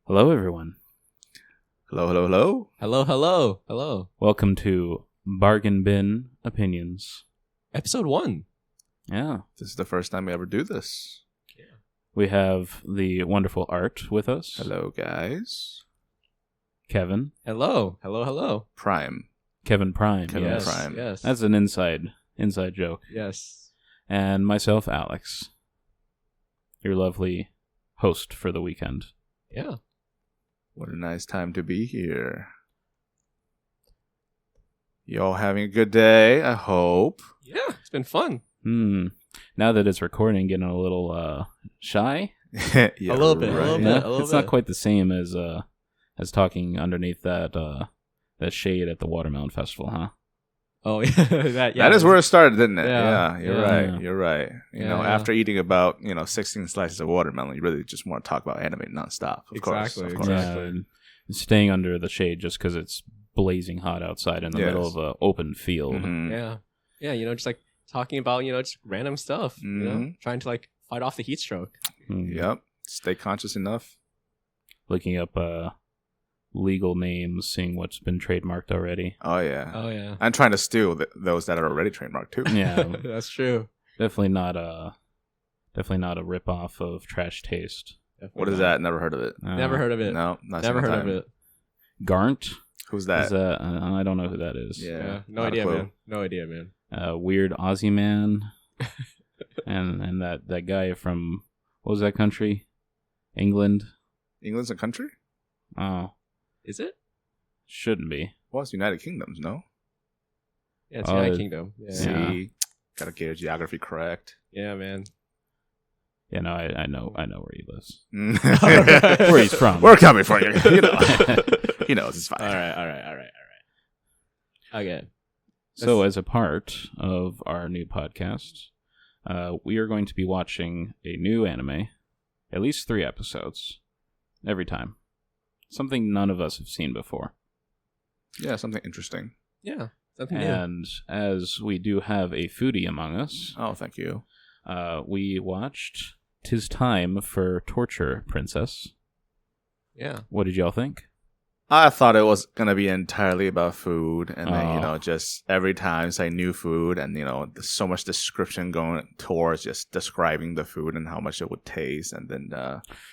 Hello, everyone. Hello, hello, hello. Hello, hello, hello. Welcome to Bargain Bin Opinions. Episode 1. Yeah. This is the first time we ever do this. We have the wonderful Art with us. Hello, guys. Kevin. Hello, hello, hello. Prime. Kevin Prime. Kevin yes. Prime. Yes. That's an inside joke. yes. And myself, Alex. Your lovely host for the weekend. Yeah. What a nice time to be here. You all having a good day, I hope. Yeah, it's been fun. Now that it's recording, getting a little shy. Yeah, A little bit, a little Yeah, bit. it's not quite the same as talking underneath that shade at the Watermelon Festival, huh? Oh, yeah. That is where it started, didn't it? Yeah. You're Yeah. right. You're right. You know, Yeah. after eating about 16 slices of watermelon, you really just want to talk about anime nonstop. Of course. Exactly, Of course. exactly. And staying under the shade just because it's blazing hot outside in the middle of an open field. Mhm. Yeah. Yeah, just like talking about, just random stuff, Mhm. trying to like fight off the heat stroke. Mm. Yep. Stay conscious enough. Looking up legal names, seeing what's been trademarked already. Oh, yeah. Oh, yeah. I'm trying to steal those that are already trademarked, too. Yeah, That's true. definitely not a ripoff of Trash Taste. What is that? Never heard of it. Never heard of it. No, not Never single heard time. of it. Garnt? Who's Is that? that I don't know who that is. Yeah. No not a idea, clue. man. No idea, man. Weird Aussie Man, and that guy from what was that country? England. England's a country? Oh, Is it? shouldn't be. Well, it's United Kingdoms, no? Yeah, it's Oh, United Kingdom. Yeah. Yeah. See? Gotta get your geography correct. Yeah, man. Yeah, no, I know where he lives. Where Where he's from. We're coming for you. You know. He knows it's fine. All right. Okay. So, as a part of our new podcast, we are going to be watching a new anime, at least 3 episodes, every time. Something none of us have seen before. Yeah, something interesting. Yeah. Something new. And as we do have a foodie among us, Oh, thank you. we watched 'Tis Time for Torture Princess. Yeah. What did y'all think? I thought it was gonna be entirely about food, and then Oh. just every time say new food, and there's so much description going towards just describing the food and how much it would taste, and then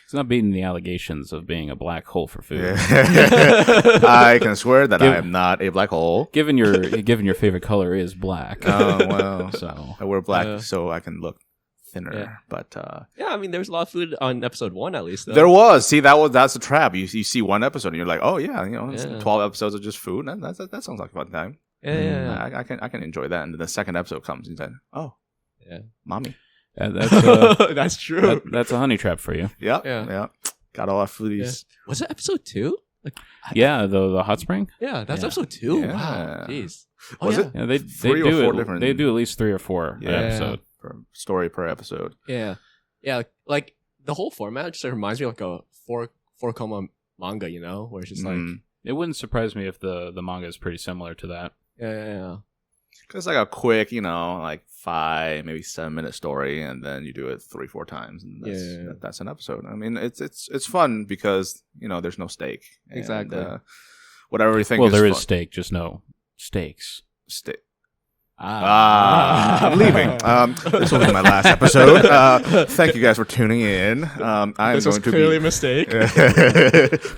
It's not beating the allegations of being a black hole for food. I can swear that Give- I am not a black hole. Given your favorite color is black. Oh well, So I wear black Yeah. so I can look thinner, Yeah. but. Yeah, I mean, there was a lot of food on episode 1 at least. Though. There was. See, that's a trap. You see one episode and you're like, oh yeah, it's Yeah. 12 episodes of just food. That sounds like a fun time. Yeah. I can enjoy that. And then the second episode comes and said, oh Yeah. mommy. that's That's true. that's a honey trap for you. Yep. Yeah. Yeah. Got all our foodies. Was it episode 2? Yeah, the hot spring. Yeah, that's Yeah. episode 2. Yeah. Wow. Jeez. Oh, Was yeah. it? Yeah, they 3 or do 4 it, different- They do at least 3 or 4 Yeah. an episode. Per story per episode. Yeah. Yeah. Like the whole format just reminds me of like a four coma manga, where it's just like, Mm. It wouldn't surprise me if the manga is pretty similar to that. yeah. It's like a quick, like 5, maybe 7-minute story, and then you do it 3-4 times, and Yeah. that's an episode. I mean, it's fun because there's no stake. And, Exactly. whatever we think. Well, there fun. is steak, just no stakes. I'm leaving. This will be my last episode. Thank you guys for tuning in. I'm This was going to clearly be a mistake.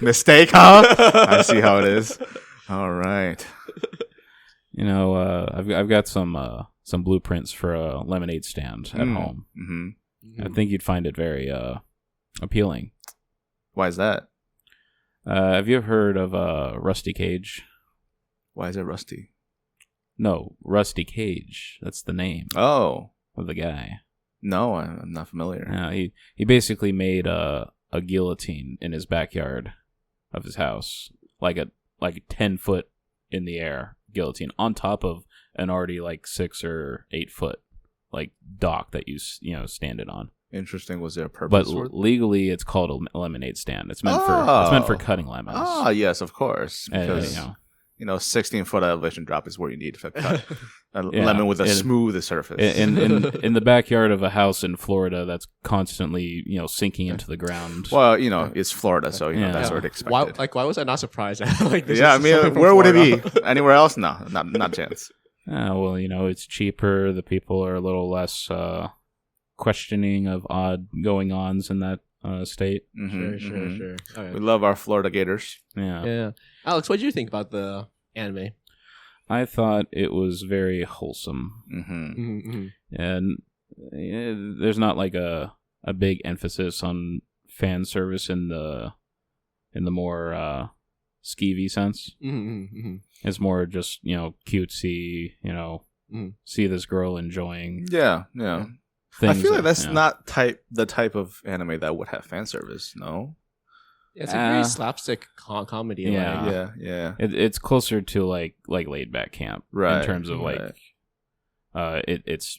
mistake, huh? I see how it is. All right. I've got some blueprints for a lemonade stand at home. Mm-hmm. I think you'd find it very appealing. Why is that? Have you ever heard of Rusty Cage? Why is it rusty? No, Rusty Cage. That's the name Oh of the guy. no, I'm not familiar. He basically made a guillotine in his backyard of his house, like a 10-foot in the air guillotine on top of an already like 6 or 8 foot like dock that you stand it on. Interesting. Was there a But purpose? for it? legally, it's called a lemeade stand. It's meant for cutting lemons. Ah, yes, of course. And, Because 16-foot elevation drop is where you need to cut a Yeah, lemon with a and- smooth surface. in the backyard of a house in Florida that's constantly sinking into the ground. Well, it's Florida, so Yeah. that's sort of expected. Why was I not surprised? Like, this Yeah, I is mean, something from where would it Florida. be? Anywhere else? No, not a chance. Well, it's cheaper. The people are a little less questioning of odd going-ons in that state. Mhm, Sure. mhm. All right. We love our Florida Gators. Yeah. Yeah, Alex, what did you think about the anime? I thought it was very wholesome, Mm-hmm. and there's not like a big emphasis on fan service in the more skeevy sense. It's more just cutesy. See this girl enjoying. Yeah. I Things feel like that, that's not the type of anime that would have fan service. No. Yeah, it's a very slapstick comedy. Yeah. Yeah. It's closer to like laid back camp, Right, in terms of like right. it's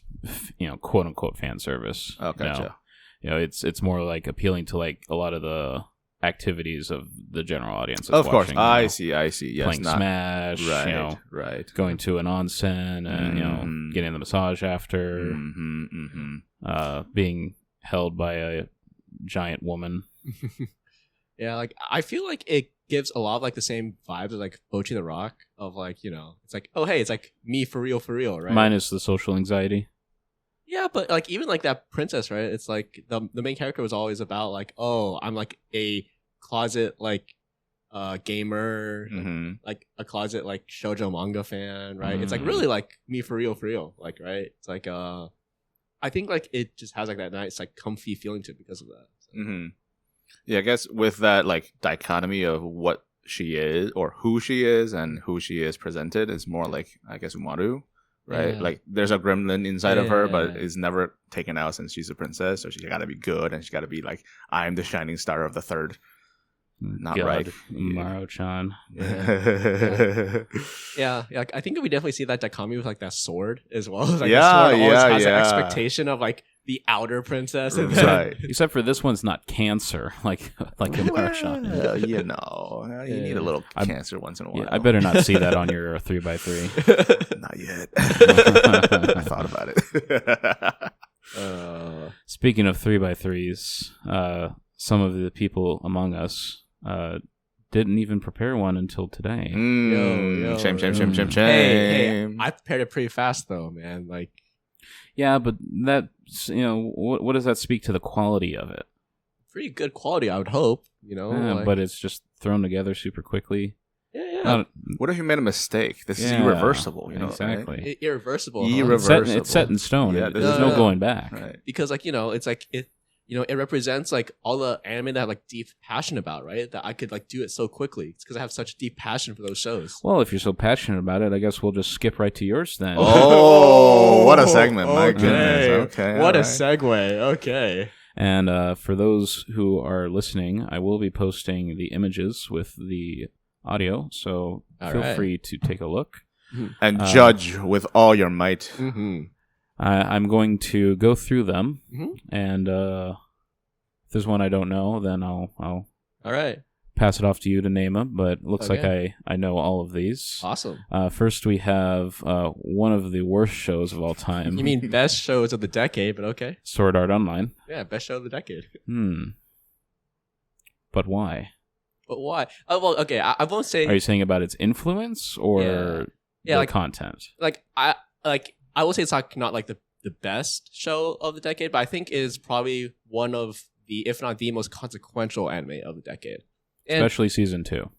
quote unquote fan service. Oh, gotcha. It's more like appealing to like a lot of the activities of the general audience. Of course, watching, I see. Yes, playing not Smash, right. Right. going to an onsen, and Mhm. getting the massage after, being held by a giant woman. Yeah, like I feel like it gives a lot of like the same vibes as like Bocchi the Rock of like, it's like, oh hey, it's like me for real, right? Minus the social anxiety. Yeah, but like even like that princess, right? It's like the main character was always about like, oh, I'm like a closet like gamer, Mm-hmm. like a closet like shoujo manga fan, right? It's like Mm. really like me for real, like, right? It's like I think like it just has like that nice like comfy feeling to it because of that. So. Mm-hmm. Yeah, I guess with that like dichotomy of what she is or who she is and who she is presented is more like, I guess, Umaru, right? Yeah. Like there's a gremlin inside of her, but Yeah. is never taken out since she's a princess, so she got to be good and she got to be like, I'm the shining star of the third. Not God, right. Maro-chan. Yeah, like, I think we definitely see that dichotomy with like that sword as well. Like, Yeah, the sword always yeah, has yeah. an expectation of like the outer princess, and then, Right. Except for this one's not cancer, like in Maro-chan. Well, you need Yeah. a little I- cancer once in a while. Yeah, I better not see that on your 3x3. Not yet. I thought about it. Speaking of 3x3s, some of the people among us didn't even prepare one until today. Yo, shame. Hey, I prepared it pretty fast though, man. Like, Yeah, but that's what does that speak to the quality of it? pretty good quality, I would hope. Like, But it's just thrown together super quickly. yeah. What if you made a mistake? This is Yeah, irreversible. exactly. Right? Irreversible. huh? Irreversible. It's set in stone. Yeah, There's this no is- going back. Right. Because like it's like it represents like all the anime that I have like deep passion about, right? That I could like do it so quickly. It's because I have such deep passion for those shows. Well, if you're so passionate about it, I guess we'll just skip right to yours then. Oh, what a segment. My goodness. Okay. What a all right. segue. Okay. And for those who are listening, I will be posting the images with the audio, so All feel right. free to take a look. And judge with all your might. Mm-hmm. I'm going to go through them, Mhm. and if there's one I don't know, then I'll All right. pass it off to you to name them. But it looks like Okay. I know all of these. Awesome. First, we have one of the worst shows of all time. You mean best shows of the decade, but okay. Sword Art Online? Yeah, best show of the decade. But why? But why? Oh, well, okay. I won't say. Are you saying about its influence or Yeah, the like content? I will say it's like not like the best show of the decade, but I think is probably one of the, if not the most consequential anime of the decade. And Especially season 2.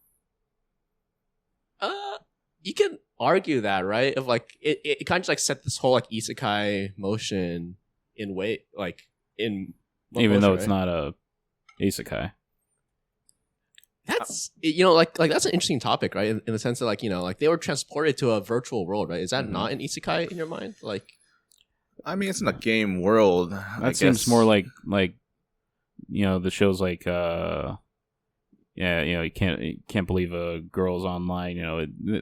you can argue that, right? Of like it kind of just like set this whole like isekai motion in way like in Even though motion, it's right? not a isekai. That's like that's an interesting topic, right? In the sense that like they were transported to a virtual world, right? Is that Mhm. not an isekai in your mind? Like, I mean, it's in a game world. I That seems guess. more like the shows like you can't believe a girl's online.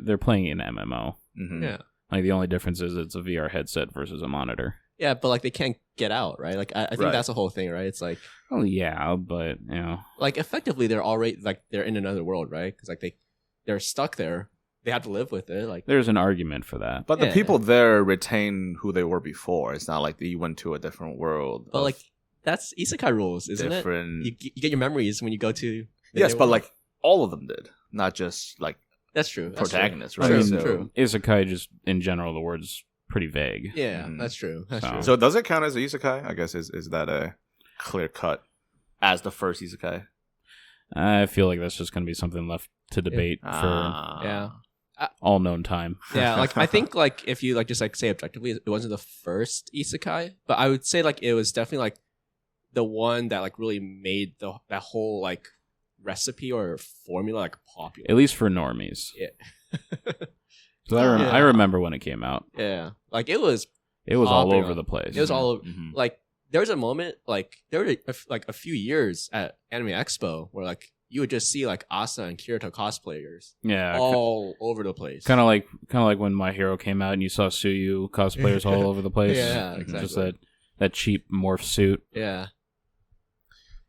They're playing an MMO. Mhm. yeah, Like the only difference is it's a VR headset versus a monitor. yeah, but like they can't get out, right? Like I think Right. that's the whole thing, right? It's like Oh yeah, but like effectively they're already like they're in another world, right? Because like they're stuck there, they have to live with it. Like, There's an argument for that. But the Yeah. people there retain who they were before. It's not like you went to a different world. but of like that's isekai rules, isn't different. it? You get your memories when you go to. the Yes, new but world. like all of them did, not just like that's true. That's true. protagonists, I right? mean, True, so, true. Isekai, just in general, the word's pretty vague. Yeah, Mhm. that's true. That's So- true. So does it count as a isekai? I guess is that a clear cut as the first isekai? I feel like that's just going to be something left to debate for Ah. Yeah. all known time. Yeah, like I think like if you like just like say objectively, it wasn't the first isekai, but I would say like it was definitely like the one that like really made that whole like recipe or formula like popular. At least for normies. Yeah. 'Cause Yeah. I remember when it came out. Yeah, like it was All Popping over up. the place. it was all Mhm. like there was a moment like there were like a few years at Anime Expo where like you would just see like Asa and Kirito cosplayers Yeah. all over the place. Kind of like when My Hero came out and you saw Suyu cosplayers all over the place. Yeah, Mhm. exactly. Just that cheap morph suit. Yeah,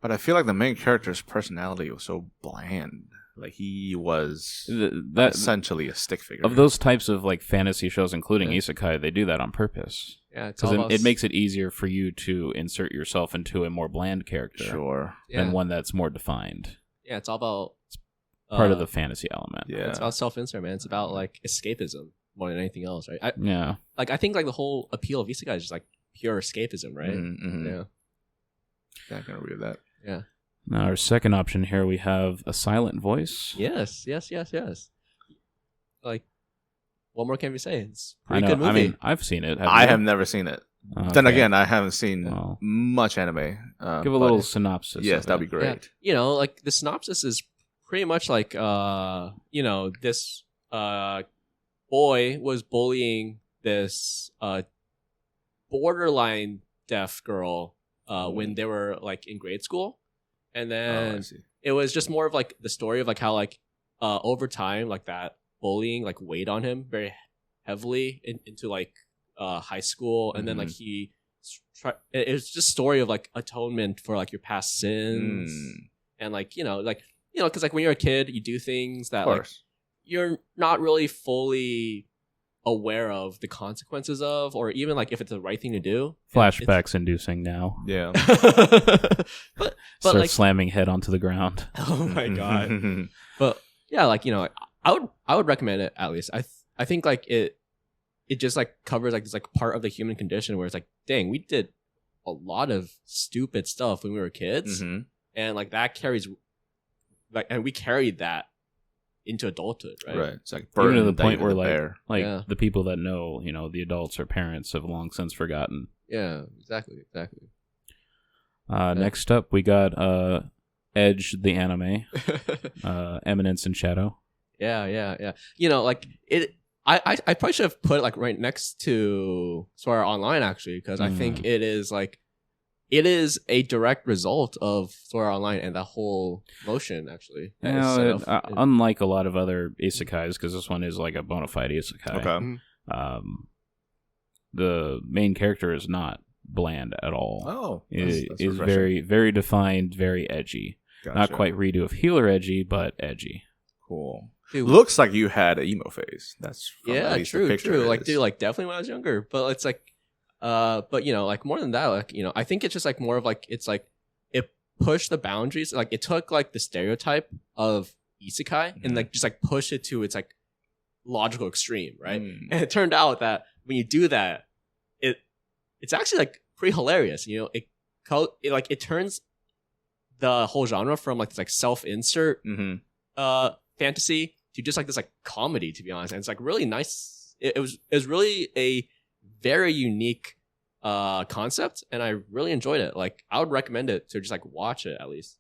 But I feel like the main character's personality was so bland. Like he was That essentially a stick figure. of those types of like fantasy shows, including Yeah. isekai, they do that on purpose yeah, it's because all it makes it easier for you to insert yourself into a more bland character Sure. yeah. than one that's more defined. Yeah, it's all about Part of the fantasy element. Yeah. It's about self-insert, man. It's about like escapism more than anything else, right? Yeah. I think like the whole appeal of isekai is just like pure escapism, right? Mhm. Yeah. Yeah, I can agree with that. Now our second option here we have a silent voice. Yes. Like, what more can we say? It's a I pretty know. good movie. I mean, I've seen it. I you? have never seen it. Okay. Then again, I haven't seen Well, much anime. give a little synopsis. Yes, of that'd it. be great. Yeah. You know, like the synopsis is pretty much like you know, this boy was bullying this borderline deaf girl when they were like in grade school. And Oh, then I see. it was just more of like the story of like how like over time like that bullying like weighed on him very heavily into like high school, and then like he it was just story of like atonement for like your past sins, and like you know because like when you're a kid you do things that Of like course. you're not really fully aware of the consequences of, or even like if it's the right thing to do. Flashbacks inducing now. Yeah. but Start like slamming head onto the ground. oh my god. But yeah, like you know, I would recommend it at least. I think like it just like covers like this like part of the human condition where it's like, dang, we did a lot of stupid stuff when we were kids, Mhm. and like that carries like, and we carried that into adulthood, right? Right. It's like Even to burden the that you point where gotta like bear. Yeah. the people that know, the adults or parents have long since forgotten. Yeah, exactly. Next up we got Edge the anime, Eminence in Shadow. Yeah. You know, like it. I probably should have put it like right next to Sword Art Online actually, because I think it is a direct result of Sword Art Online and that whole motion actually. that is set up in- Unlike a lot of other isekais, because this one is like a bona fide isekai. Okay. The main character is not bland at all. Oh. It that's is refreshing. very, very defined, very edgy. Not Gotcha. quite redo of Healer edgy, but edgy. Cool. Dude, Looks like you had an emo phase. That's from yeah, at least the true. picture Like, is. dude, like definitely when I was younger. But it's like, but you know, like more than that, like you know, I think it's just like more of like it's like it pushed the boundaries. Like it took like the stereotype of isekai and like just like pushed it to its like logical extreme, right? Mm. And it turned out that when you do that, it's actually like pretty hilarious. You know, it turns the whole genre from like this like self-insert Mhm. fantasy to just like this like comedy, to be honest. And it's like really nice. It was really a very unique concept, and I really enjoyed it. Like I would recommend it to just like watch it at least.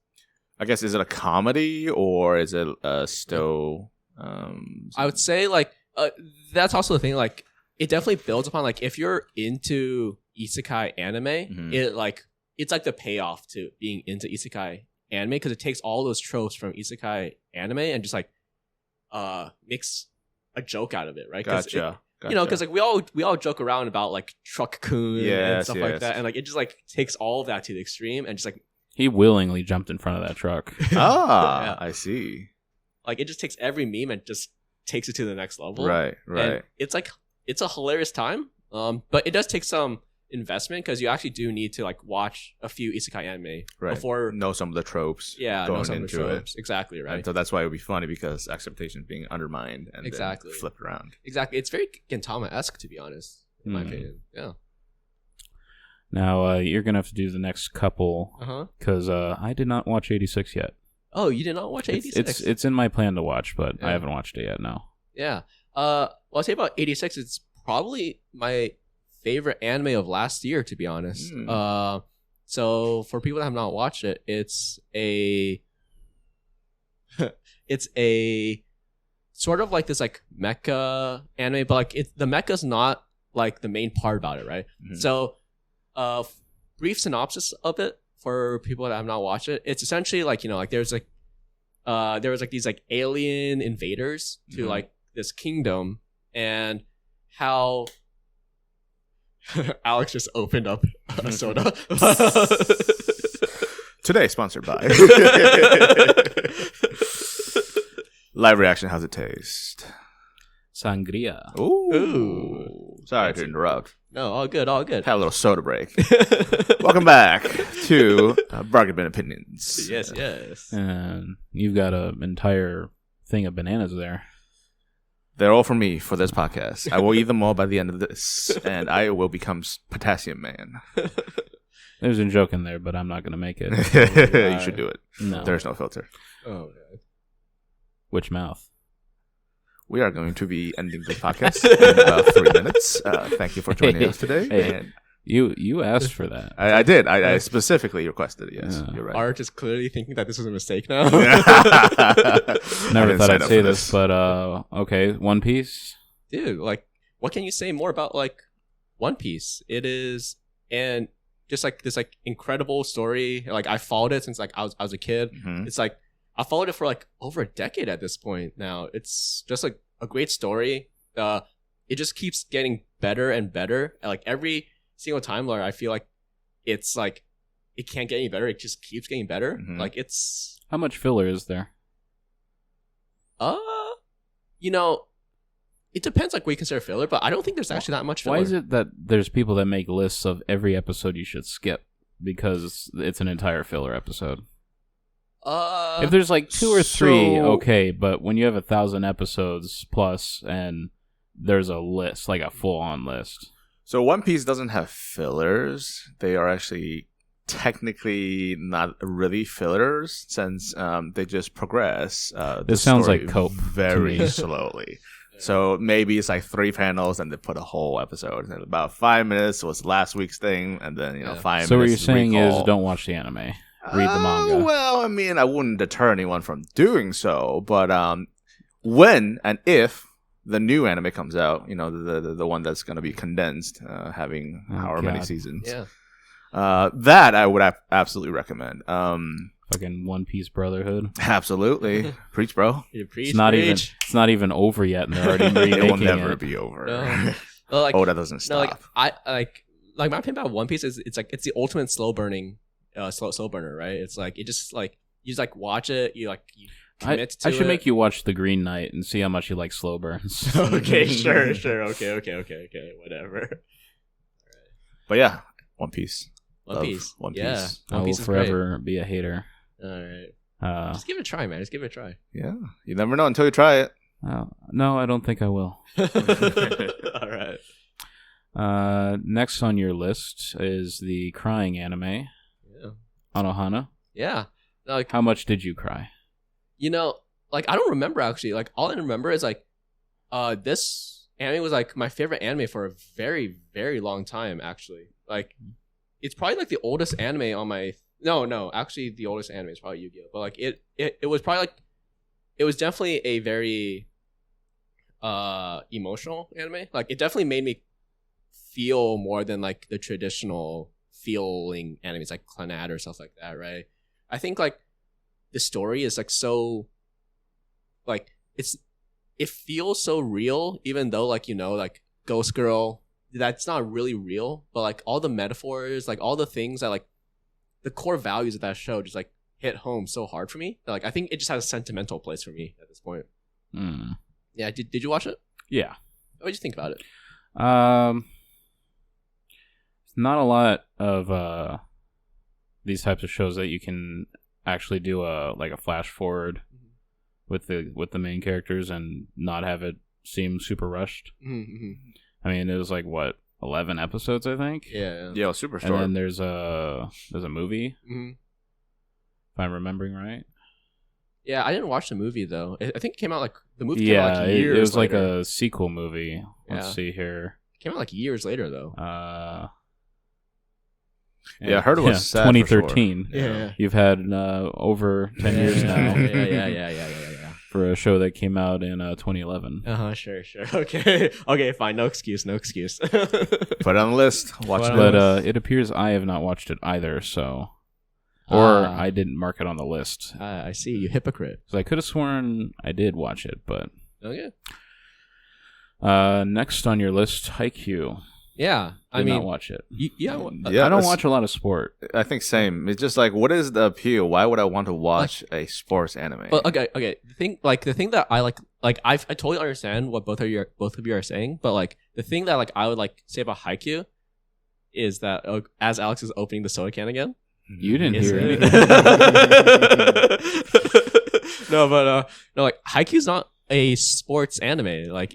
I guess, is it a comedy or is it a stow? I would say like that's also the thing. Like it definitely builds upon like if you're into isekai anime, Mhm. it's like the payoff to being into isekai anime, because it takes all those tropes from isekai anime and just like makes a joke out of it, right? 'Cause Gotcha. you know, because like we all joke around about like truck kun and Yes, stuff like yes. that, and like it just like takes all of that to the extreme and just like He willingly jumped in front of that truck. Ah, Yeah. I see. like it just takes every meme and just takes it to the next level. Right. And it's like it's a hilarious time. But it does take some investment because you actually do need to like watch a few isekai anime before know some of the tropes. know going some of the into tropes. it. Exactly right. And so that's why it would be funny because expectations being undermined and Exactly. then flipped around. Exactly. It's very Gintama-esque, to be honest, in my Hmm. opinion. Yeah. Now you're gonna have to do the next couple Uh-huh. because I did not watch 86 yet. Oh, you did not watch 86? It's in my plan to watch, but I Yeah. haven't watched it yet. No. Yeah. Well, I'll say about 86, it's probably my favorite anime of last year, to be honest. So for people that have not watched it, it's a it's a sort of like this like mecha anime, but like the mecha's not like the main part about it, right? Mhm. So brief synopsis of it for people that have not watched it. It's essentially like, like there was like these like alien invaders to Mhm. like this kingdom, and how Alex just opened up a soda. Today, sponsored by Live reaction. How's it taste? Sangria. Ooh. Sorry to Fancy. interrupt. No, all good, all good. Have a little soda break. Welcome back to Bargain Bin Opinions. Yes, yes. And you've got an entire thing of bananas there. They're all for me for this podcast. I will eat them all by the end of this, and I will become Potassium Man. There's a joke in there, but I'm not gonna make it. You should do it. No. There's no filter. Oh, God. Which mouth? We are going to be ending the podcast in about 3 minutes. Thank you for joining us today. Hey. And You asked for that. I did. I specifically requested it. Yes, Yeah. you're right. Art is clearly thinking that this is a mistake now. Never thought I'd say this, but okay, One Piece. Dude, like, what can you say more about like One Piece? It is, and just like this like incredible story. Like I followed it since like I was a kid. Mhm. It's like I followed it for like over a decade at this point now. It's just like a great story. It just keeps getting better and better. And, like every single time where I feel like it's like it can't get any better, it just keeps getting better. Mhm. Like it's How much filler is there? it depends like what you consider filler, but I don't think there's actually that much filler. Why is it that there's people that make lists of every episode you should skip because it's an entire filler episode? If there's like 2 or 3, so- okay, but when you have 1,000 episodes plus and there's a list, like a full-on list. So One Piece doesn't have fillers. They are actually technically not really fillers since they just progress. The This sounds story like Cope to very me. slowly. So maybe it's like 3 panels and they put a whole episode. And about 5 minutes was last week's thing, and then Yeah. 5 So what you're minutes. saying recall. is don't watch the anime. Read the manga. Well, I mean, I wouldn't deter anyone from doing so, but when and if the new anime comes out, the one that's going to be condensed, having Oh, however many God. seasons, Yeah. that I would absolutely recommend. Fucking One Piece Brotherhood. Absolutely, preach, bro. You preach, It's not preach. even over yet, and they're already It will remaking never it. be over. No. Well, like, Oh, that doesn't no, stop. like I like my opinion about One Piece is it's the ultimate slow burning, slow burner, right? It's like it just like you just like watch it, you commit to I should it. make you watch The Green Knight and see how much you like slow burns. Okay, sure, okay, whatever. But yeah, One Piece. One Love Piece, One yeah, Piece. I One will Piece is great. forever be a hater. All right, Uh, just give it a try, man. Just give it a try. Yeah, you never know until you try it. no, I don't think I will. All right. Next on your list is the crying anime, Yeah. Anohana. Yeah. No, like How much did you cry? like I don't remember actually. Like all I remember is like, this anime was like my favorite anime for a very, very long time. Actually, like it's probably like the oldest anime on my. No, actually the oldest anime is probably Yu-Gi-Oh. But like it was probably like, it was definitely a very, emotional anime. Like it definitely made me feel more than like the traditional feeling animes like Clannad or stuff like that, right? I think like the story is like so like it feels so real, even though like like Ghost Girl, that's not really real, but like all the metaphors, like all the things that like the core values of that show just like hit home so hard for me that, like I think it just has a sentimental place for me at this point. Hmm. Yeah. Did you watch it? Yeah. What did you think about it? Not a lot of these types of shows that you can actually do a flash forward with the main characters and not have it seem super rushed. Mm-hmm. I mean, it was like what 11 episodes, I think. Yeah. Yeah, super And short. then there's a movie, Mm-hmm. if I'm remembering right. Yeah, I didn't watch the movie though. I think it came out like the movie came out Yeah, like years it was like later. a sequel movie. Let's Yeah. see here. It came out like years later though. Yeah, I heard it was sad for 2013. sure. Yeah. You've had over 10 years now Yeah. for a show that came out in 2011. Sure. Okay, fine. No excuse. Put it on the list. Watch it. But it appears I have not watched it either, so. Or I didn't mark it on the list. I see, you hypocrite. So I could have sworn I did watch it, but. Okay. Next on your list, Haikyuu. Yeah, Did not watch it. Yeah, I don't watch a lot of sport. I think same. It's just like, what is the appeal? Why would I want to watch a sports anime? But okay. The thing that I like I totally understand what both of you are saying, but like the thing that like I would like say about Haikyuu is that as Alex is opening the soda can again. You didn't Is hear it? anything. No, but no, like Haikyuu's not a sports anime. Like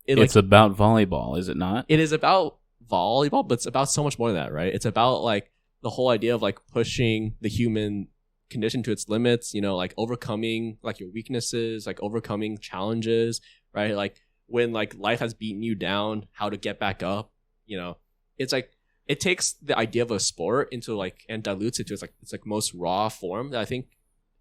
It's about volleyball, is it not? it is about volleyball, but it's about so much more than that, right? It's about like the whole idea of like pushing the human condition to its limits, you know, like overcoming like your weaknesses, like overcoming challenges, right? Like when like life has beaten you down, how to get back up, you know. It's like it takes the idea of a sport into like and dilutes it to its like most raw form that I think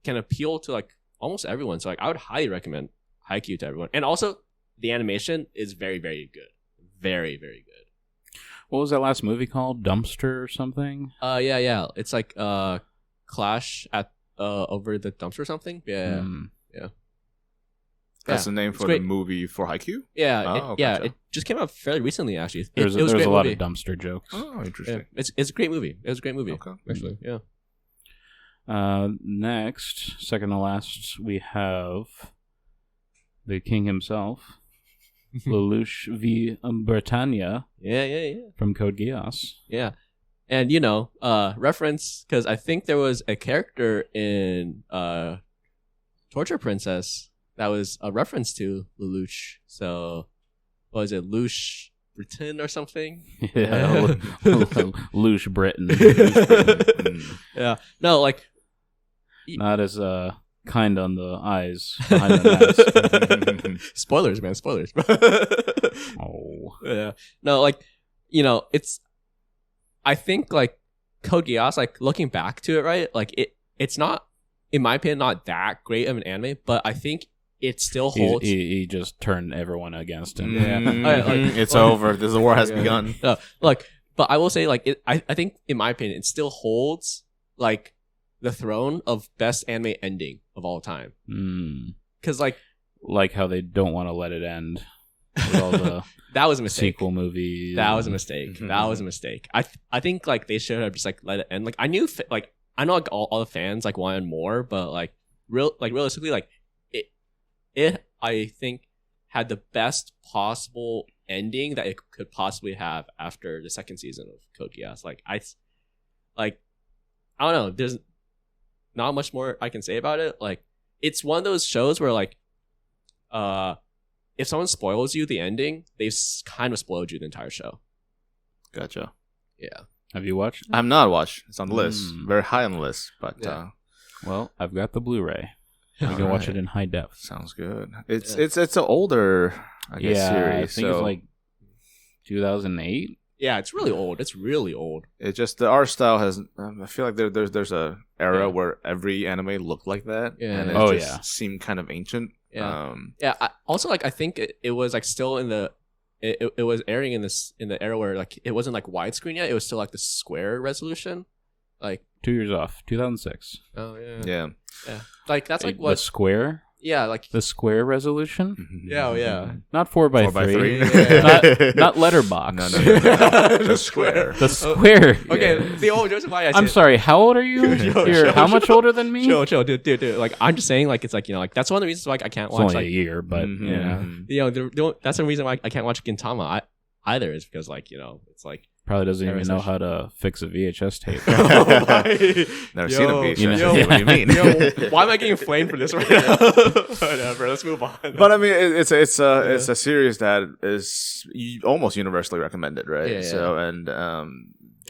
can appeal to like almost everyone. So like I would highly recommend Haikyuu to everyone. And also the animation is very, very good. Very, very good. What was that last movie called? Dumpster or something? Yeah. It's like Clash at over the dumpster or something. Yeah. Mm. That's the name it's for great. the movie for Haikyuu? Yeah, gotcha. It just came out fairly recently actually. There's it was a great lot movie. of dumpster jokes. Oh, Yeah, interesting. it's a great movie. It was a great movie. Okay. Actually, yeah. Next, second to last, we have the king himself, Lelouch v. Britannia Yeah. from Code Geass. Yeah. And you know, reference because I think there was a character in Torture Princess that was a reference to Lelouch. So, what was it, Lelouch Britain or something? Yeah, Lelouch Britain. Yeah. No, like Not as kind on the eyes behind the mask. spoilers, man, spoilers. Oh. Yeah. No, like, you know, I think like Code Geass, like looking back to it, right? Like it's not, in my opinion, not that great of an anime, but I think it still holds. He just turned everyone against him. Yeah. Mhm. It's over. The war has begun. Like, but I will say, like, I think, in my opinion, it still holds like the throne of best anime ending of all time. Because Like how they don't want to let it end with all the that was a mistake. sequel movies. That was a mistake. That was a mistake. I think like they should have just like let it end. Like I know like all the fans like wanted more, but like realistically, like it I think had the best possible ending that it could possibly have after the second season of Code Geass. Like I don't know. There's not much more I can say about it. Like it's one of those shows where like if someone spoils you the ending, they've kind of spoiled you the entire show. Gotcha. Yeah. Have you watched? I have not watched. It's on the list. Mm. Very high on the list. But Yeah. Well, I've got the Blu-ray. You can watch it in high def. sounds good. It's an older, I guess, Yeah, series. I think so it's like 2008. Yeah, it's really old. It's really old. it's just the art style has. I feel like there's a era Yeah. where every anime looked like that, Yeah. and it Oh, just yeah. seemed kind of ancient. Yeah. Yeah. Also, like I think it was like still in the it was airing in the era where like it wasn't like widescreen yet. It was still like the square resolution. Like 2 years off. 2006. oh yeah. yeah. Like that's like The what square? Yeah, like The square resolution, yeah. not 4x3, 4x3. not letterbox. No. The square. The square. Okay, the old reason why I I'm sorry. How old are you? Yo, You're how much older than me? Chill, dude. Like I'm just saying, like it's like like that's one of the reasons why I can't It's watch only like a year, but Mhm. yeah, that's the reason why I can't watch Gintama either is because like it's like probably doesn't even know Research. how to fix a VHS tape. Never seen a VHS. You know- What do you mean? Why am I getting flamed for this right now? Whatever, let's move on. But I mean, it's a series that is almost universally recommended, right? Yeah, yeah. So and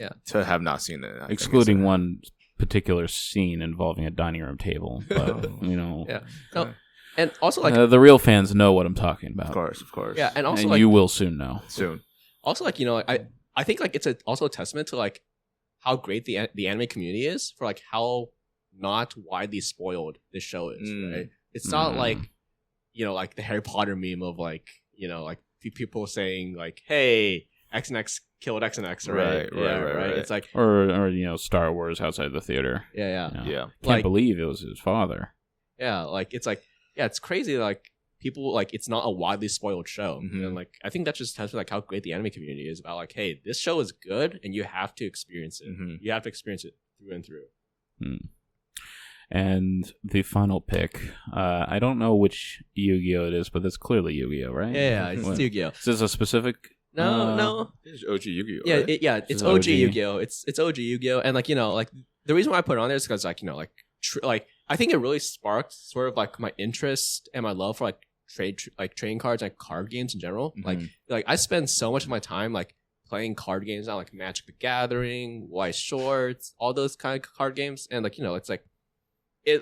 Yeah. to have not seen it, I think Excluding it's, one particular scene involving a dining room table, but Yeah. No, and also like the real fans know what I'm talking about. of course, yeah, and also And like you will soon know. soon. also like I think like it's also a testament to like how great the anime community is for like how not widely spoiled this show is, right? It's not Mm. like like the Harry Potter meme of like like people saying like, "Hey, X and X killed X and X," right? Right. It's like Or Star Wars outside the theater. yeah. Yeah. Can't Like- believe it was his father. Yeah, like it's like it's crazy like people like it's not a widely spoiled show. Mhm. And like I think that just tells me like how great the anime community is about like, hey, this show is good and you have to experience it. Mhm. You have to experience it through and through. And the final pick, I don't know which Yu-Gi-Oh it is, but that's clearly Yu-Gi-Oh, right? Yeah, it's What- Yu-Gi-Oh. Is this a specific? No. It's OG Yu-Gi-Oh. Yeah, right? it's This is OG OG. Yu-Gi-Oh. It's OG Yu-Gi-Oh. And like, like the reason why I put it on there is because like, like like I think it really sparked sort of like my interest and my love for like trading cards and card games in general. Mhm. Like I spend so much of my time like playing card games now, like Magic the Gathering, White Shorts, all those kind of card games. And like, it's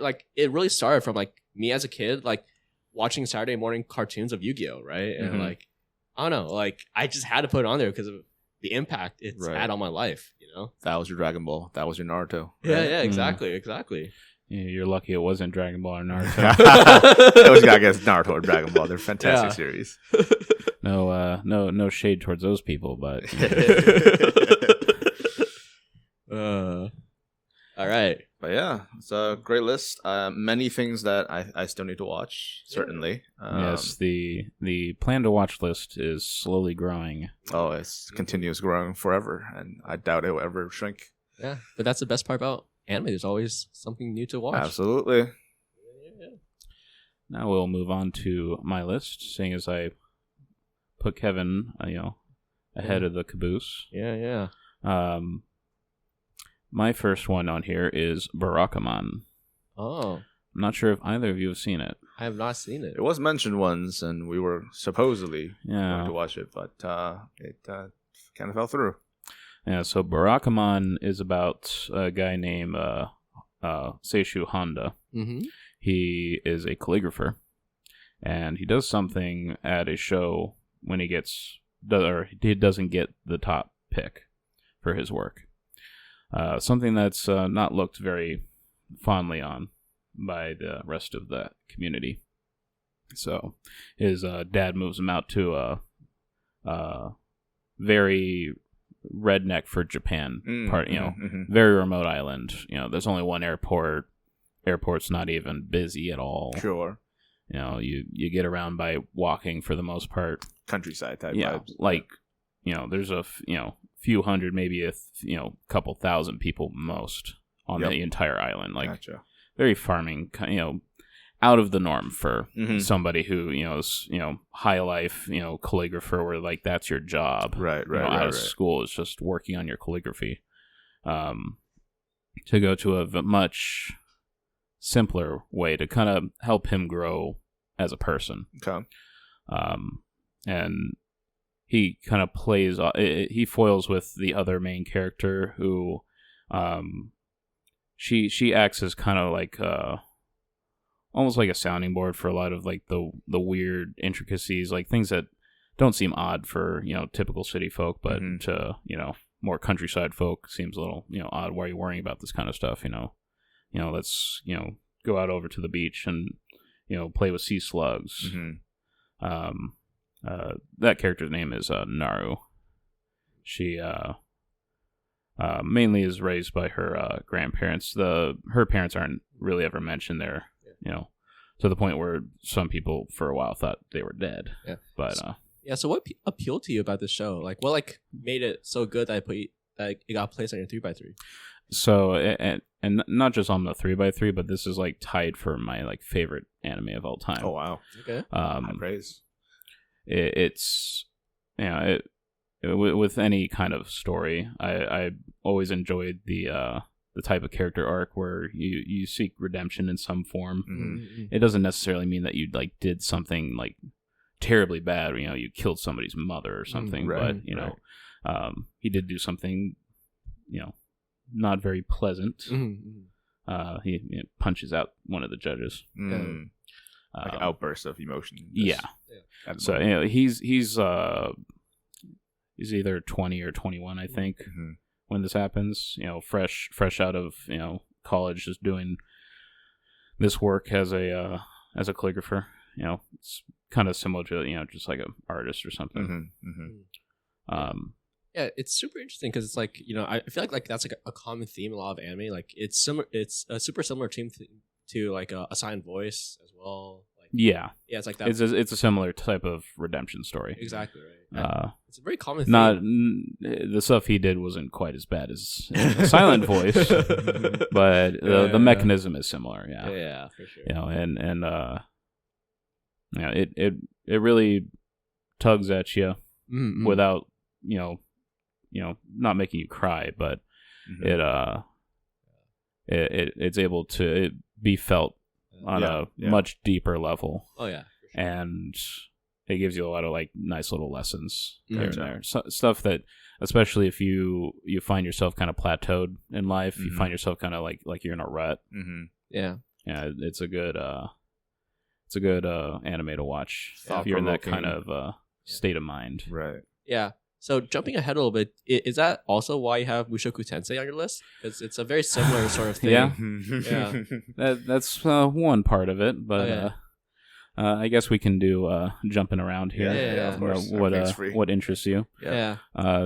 like it really started from like me as a kid, like watching Saturday morning cartoons of Yu-Gi-Oh, right? And Mhm. like I don't know, like I just had to put it on there because of the impact it's Right. had on my life, That was your Dragon Ball. That was your Naruto. Yeah, right? yeah, Mm. exactly. Yeah, you're lucky it wasn't Dragon Ball or Naruto. Always gotta get Naruto or Dragon Ball. They're fantastic Yeah. series. No shade towards those people, but All right. But yeah, it's a great list. Many things that I still need to watch. Certainly. yes, the plan to watch list is slowly growing. Oh, it's continues growing forever, and I doubt it will ever shrink. Yeah, but that's the best part about anime. There's always something new to watch. Absolutely. Yeah. Now we'll move on to my list, seeing as I put Kevin, ahead of the caboose. Yeah. My first one on here is Barakamon. Oh, I'm not sure if either of you have seen it. I have not seen it. It was mentioned once, and we were supposedly going Yeah. to watch it, but it kind of fell through. Yeah, so Barakamon is about a guy named Seishu Honda. Mm-hmm. He is a calligrapher, and he does something at a show when he doesn't get the top pick for his work. Something that's not looked very fondly on by the rest of the community. So his dad moves him out to a very redneck for Japan part, very remote island. There's only one airport. Airport's not even busy at all. Sure. You get around by walking for the most part. Countryside type Yeah, vibes. like there's a few hundred, maybe a couple thousand people most on Yep. the entire island. Like Gotcha. very farming, out of the norm for Mhm. somebody who is high life, calligrapher, where like that's your job. Right, Out of school is just working on your calligraphy. To go to a much simpler way to kind of help him grow as a person. Okay. And he kind of plays, he foils with the other main character who, she acts as kind of like, almost like a sounding board for a lot of like the weird intricacies, like things that don't seem odd for, typical city folk, but Mhm. to, more countryside folk seems a little, odd. Why are you worrying about this kind of stuff? Let's, go out over to the beach and, play with sea slugs. Mm-hmm. That character's name is Naru. She mainly is raised by her grandparents. Her parents aren't really ever mentioned. They're to the point where some people for a while thought they were dead. Yeah. But Yeah. So what appealed to you about this show? Like, what like made it so good that it got placed on your 3x3? so and not just on the 3x3, but this is like tied for my like favorite anime of all time. Oh wow, Okay. high praise. It's with any kind of story, I always enjoyed the type of character arc where you seek redemption in some form. Mhm. It doesn't necessarily mean that you like did something like terribly bad, you killed somebody's mother or something, right, but he did do something not very pleasant. He punches out one of the judges. Like an outburst of emotion. Yeah. At the So moment. he's either 20 or 21, I think, Mhm. when this happens. Fresh out of college, just doing this work as a calligrapher. It's kind of similar to just like an artist or something. Yeah, it's super interesting because it's like I feel like that's like a common theme in a lot of anime. Like it's similar. It's a super similar theme to like a Assigned Voice as well. Like Yeah, it's like that. it's a similar type of redemption story. Exactly right. It's a very common theme. Not the stuff he did wasn't quite as bad as Silent Voice, but the mechanism is similar. Yeah, for sure. It really tugs at you Mm-hmm. without not making you cry, but it's able to be felt on a much deeper level. Oh yeah, for sure. And it gives you a lot of like nice little lessons here and Mhm. there. Stuff that, especially if you find yourself kind of plateaued in life, you Mhm. find yourself kind of like you're in a rut. Yeah. Yeah, it's a good anime to watch if you're in that kind of state of mind. Right. Yeah. So jumping ahead a little bit, is that also why you have Mushoku Tensei on your list? Because it's a very similar sort of thing. Yeah. Yeah. That's one part of it, but Oh, yeah. I guess we can do jumping around here. Yeah, of course. What Everything's free. what interests you? Yeah.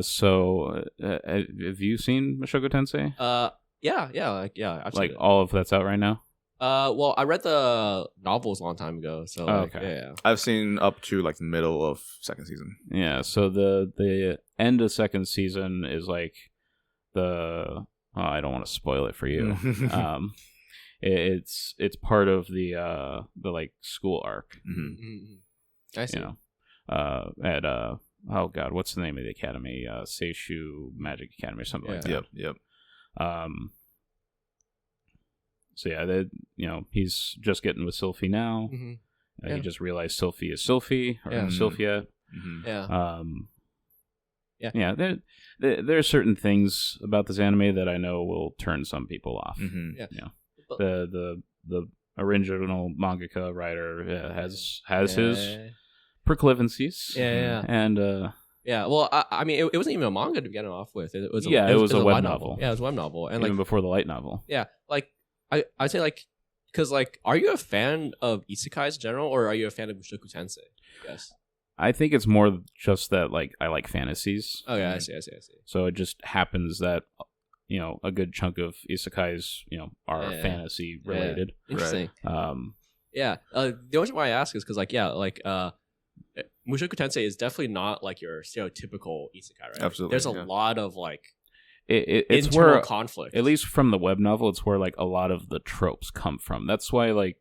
So have you seen Mushoku Tensei? Yeah, absolutely. Like all of that's out right now? Well, I read the novels a long time ago, so like, okay. yeah. I've seen up to like the middle of second season. Yeah. So the end of second season is like I don't want to spoil it for you. It's part of the like school arc. Mhm. Mm-hmm. I see. At oh god, what's the name of the academy? Seishu Magic Academy or something like that. Yep. So yeah, he's just getting with Sylphie now. Mm-hmm. He just realized Sylphie is Sylphie or Yeah. Sylphia. Mhm. Yeah. Yeah. There are certain things about this anime that I know will turn some people off. Mhm. Yeah. The original mangaka writer has his Yeah. proclivities. Yeah. And Yeah, well, I mean, it wasn't even a manga to begin off with. It was a web novel. Yeah, it was a web novel, and even like, before the light novel. yeah, like I'd say like, because like, are you a fan of isekais in general, or are you a fan of Mushoku Tensei? I guess. I think it's more just that like I like fantasies. Oh yeah, I see. So it just happens that a good chunk of isekais are Yeah. fantasy related. Interesting. Yeah. The only reason why I ask is because like Mushoku Tensei is definitely not like your stereotypical isekai, right? Absolutely, There's a yeah. lot of like It's internal where conflict. at least from the web novel, it's where like a lot of the tropes come from. That's why like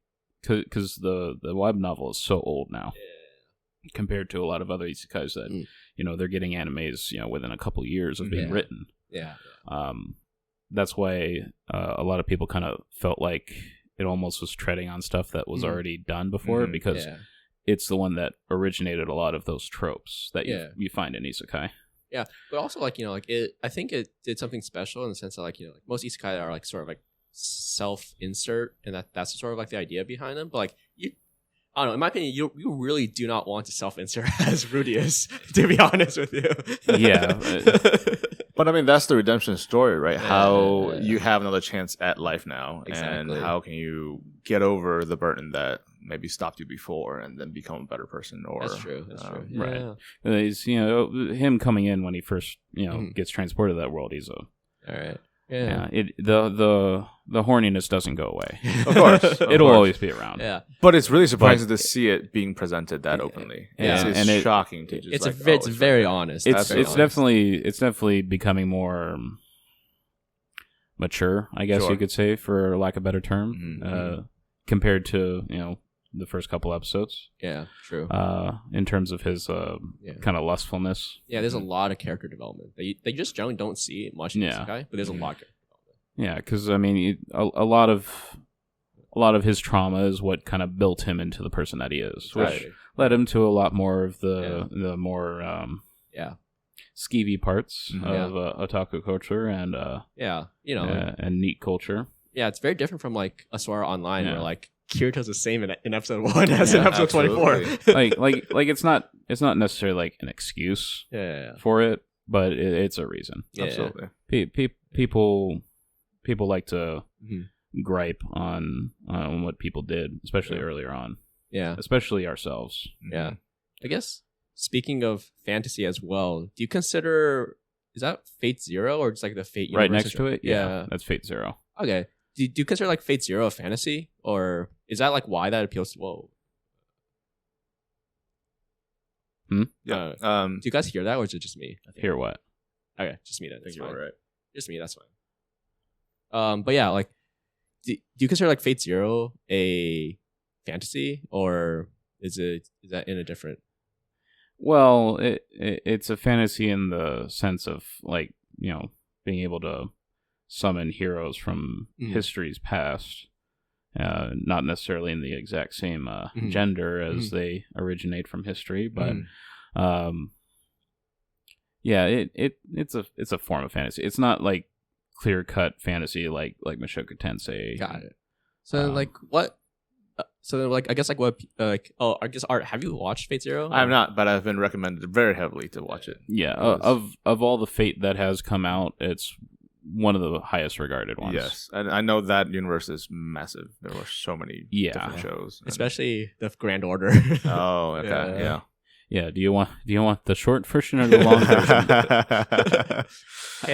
because the web novel is so old now compared to a lot of other isekais that they're getting animes within a couple years of being Yeah. written. Yeah. That's why a lot of people kind of felt like it almost was treading on stuff that was already done before because Yeah. it's the one that originated a lot of those tropes that Yeah. you find in isekai. Yeah, but also like I think it did something special in the sense that like like most isekai are like sort of like self-insert, and that's sort of like the idea behind them. But like I don't know, in my opinion, you really do not want to self-insert as Rudius, to be honest with you. Yeah. But I mean, that's the redemption story, right? How Yeah. you have another chance at life now, Exactly. and how can you get over the burden that maybe stopped you before, and then become a better person? Or That's true. That's true. right. Yeah. He's him coming in when he first Mhm. gets transported to that world. He's All right. Yeah, the horniness doesn't go away. Of course, of It'll course. always be around. Yeah. But it's really surprising to see it being presented that Yeah. openly. Yeah. It's And it- shocking to just It's like, it's oh, very right honest. It's very it's honest. definitely becoming more mature, I guess Sure. you could say, for lack of a better term, Mhm. compared to the first couple episodes. Yeah, true. In terms of his Yeah. kind of lustfulness. Yeah, there's a lot of character development. They just generally don't see much in this Yeah. guy, but there's a Mhm. lot of character development. Yeah, because I mean, a lot of his trauma is what kind of built him into the person that he is, which Right. led him to a lot more of the more Yeah. skeevy parts Mhm. of otaku culture and Yeah. and neat culture. Yeah, it's very different from like Asura Online, Yeah. where like Kirito's the same in episode 1 as in Yeah, episode 24. absolutely. like it's not necessarily like an excuse yeah. for it, but it's a reason. Yeah. Absolutely. People like to Mhm. gripe on what people did, especially earlier on, Yeah. especially ourselves. Yeah. I guess speaking of fantasy as well, do you consider is that Fate Zero or just like the Fate Right universe next to it, Yeah. that's Fate Zero. Okay. Do you consider like Fate Zero a fantasy, or is that like why that appeals to? Whoa. Yeah. Do you guys hear that, or is it just me? I think. Hear what? Okay, just me then. That's fine. right. Just me. That's fine. But yeah, like, do you consider like Fate Zero a fantasy, or is that in a different? Well, it's a fantasy in the sense of like being able to summon heroes from Mhm. history's past, not necessarily in the exact same Mhm. gender as Mhm. they originate from history, but Mhm. yeah, it's a form of fantasy. It's not like clear cut fantasy like Mushoku Tensei. Got it. So Um, like what? So then, like I guess like what like I guess Art, have you watched Fate Zero? I'm not, but I've been recommended very heavily to watch it. Yeah, Yes. of all the Fate that has come out, it's one of the highest regarded ones. Yes, and I know that universe is massive. There were so many Yeah. different shows, and- Especially the Grand Order. Oh, okay, Yeah. yeah. Yeah. Do you want the short version or the long version? I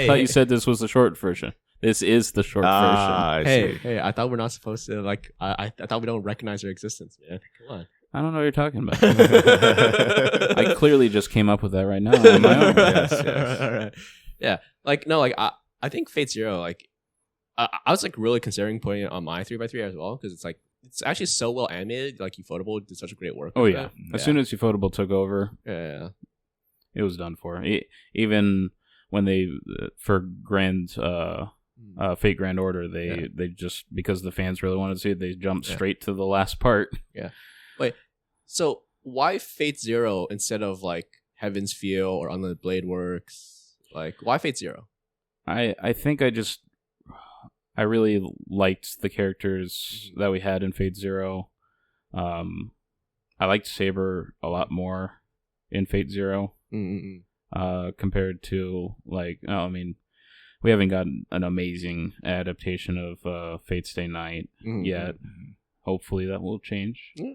thought you said this was the short version. This is the short version. I Hey, see. hey! I thought we're not supposed to like. I thought we don't recognize their existence, man. Come on. I don't know what you're talking about. I clearly just came up with that right now on my own. Yes, yes. All right. Yeah, like no, like I think Fate Zero, like I was like really considering putting it on my 3x3 as well because it's like it's actually so well animated. Like Ufotable did such a great work. Oh with yeah. it. As soon as Ufotable took over, yeah, it was done for. Even when they for Fate Grand Order, they just because the fans really wanted to see it, they jumped straight to the last part. So why Fate Zero instead of like Heaven's Feel or Unlimited Blade Works? Like why Fate Zero? I think I really liked the characters that we had in Fate Zero. I liked Saber a lot more in Fate Zero compared to like I mean we haven't gotten an amazing adaptation of Fate Stay Night yet. Hopefully that will change. Yeah.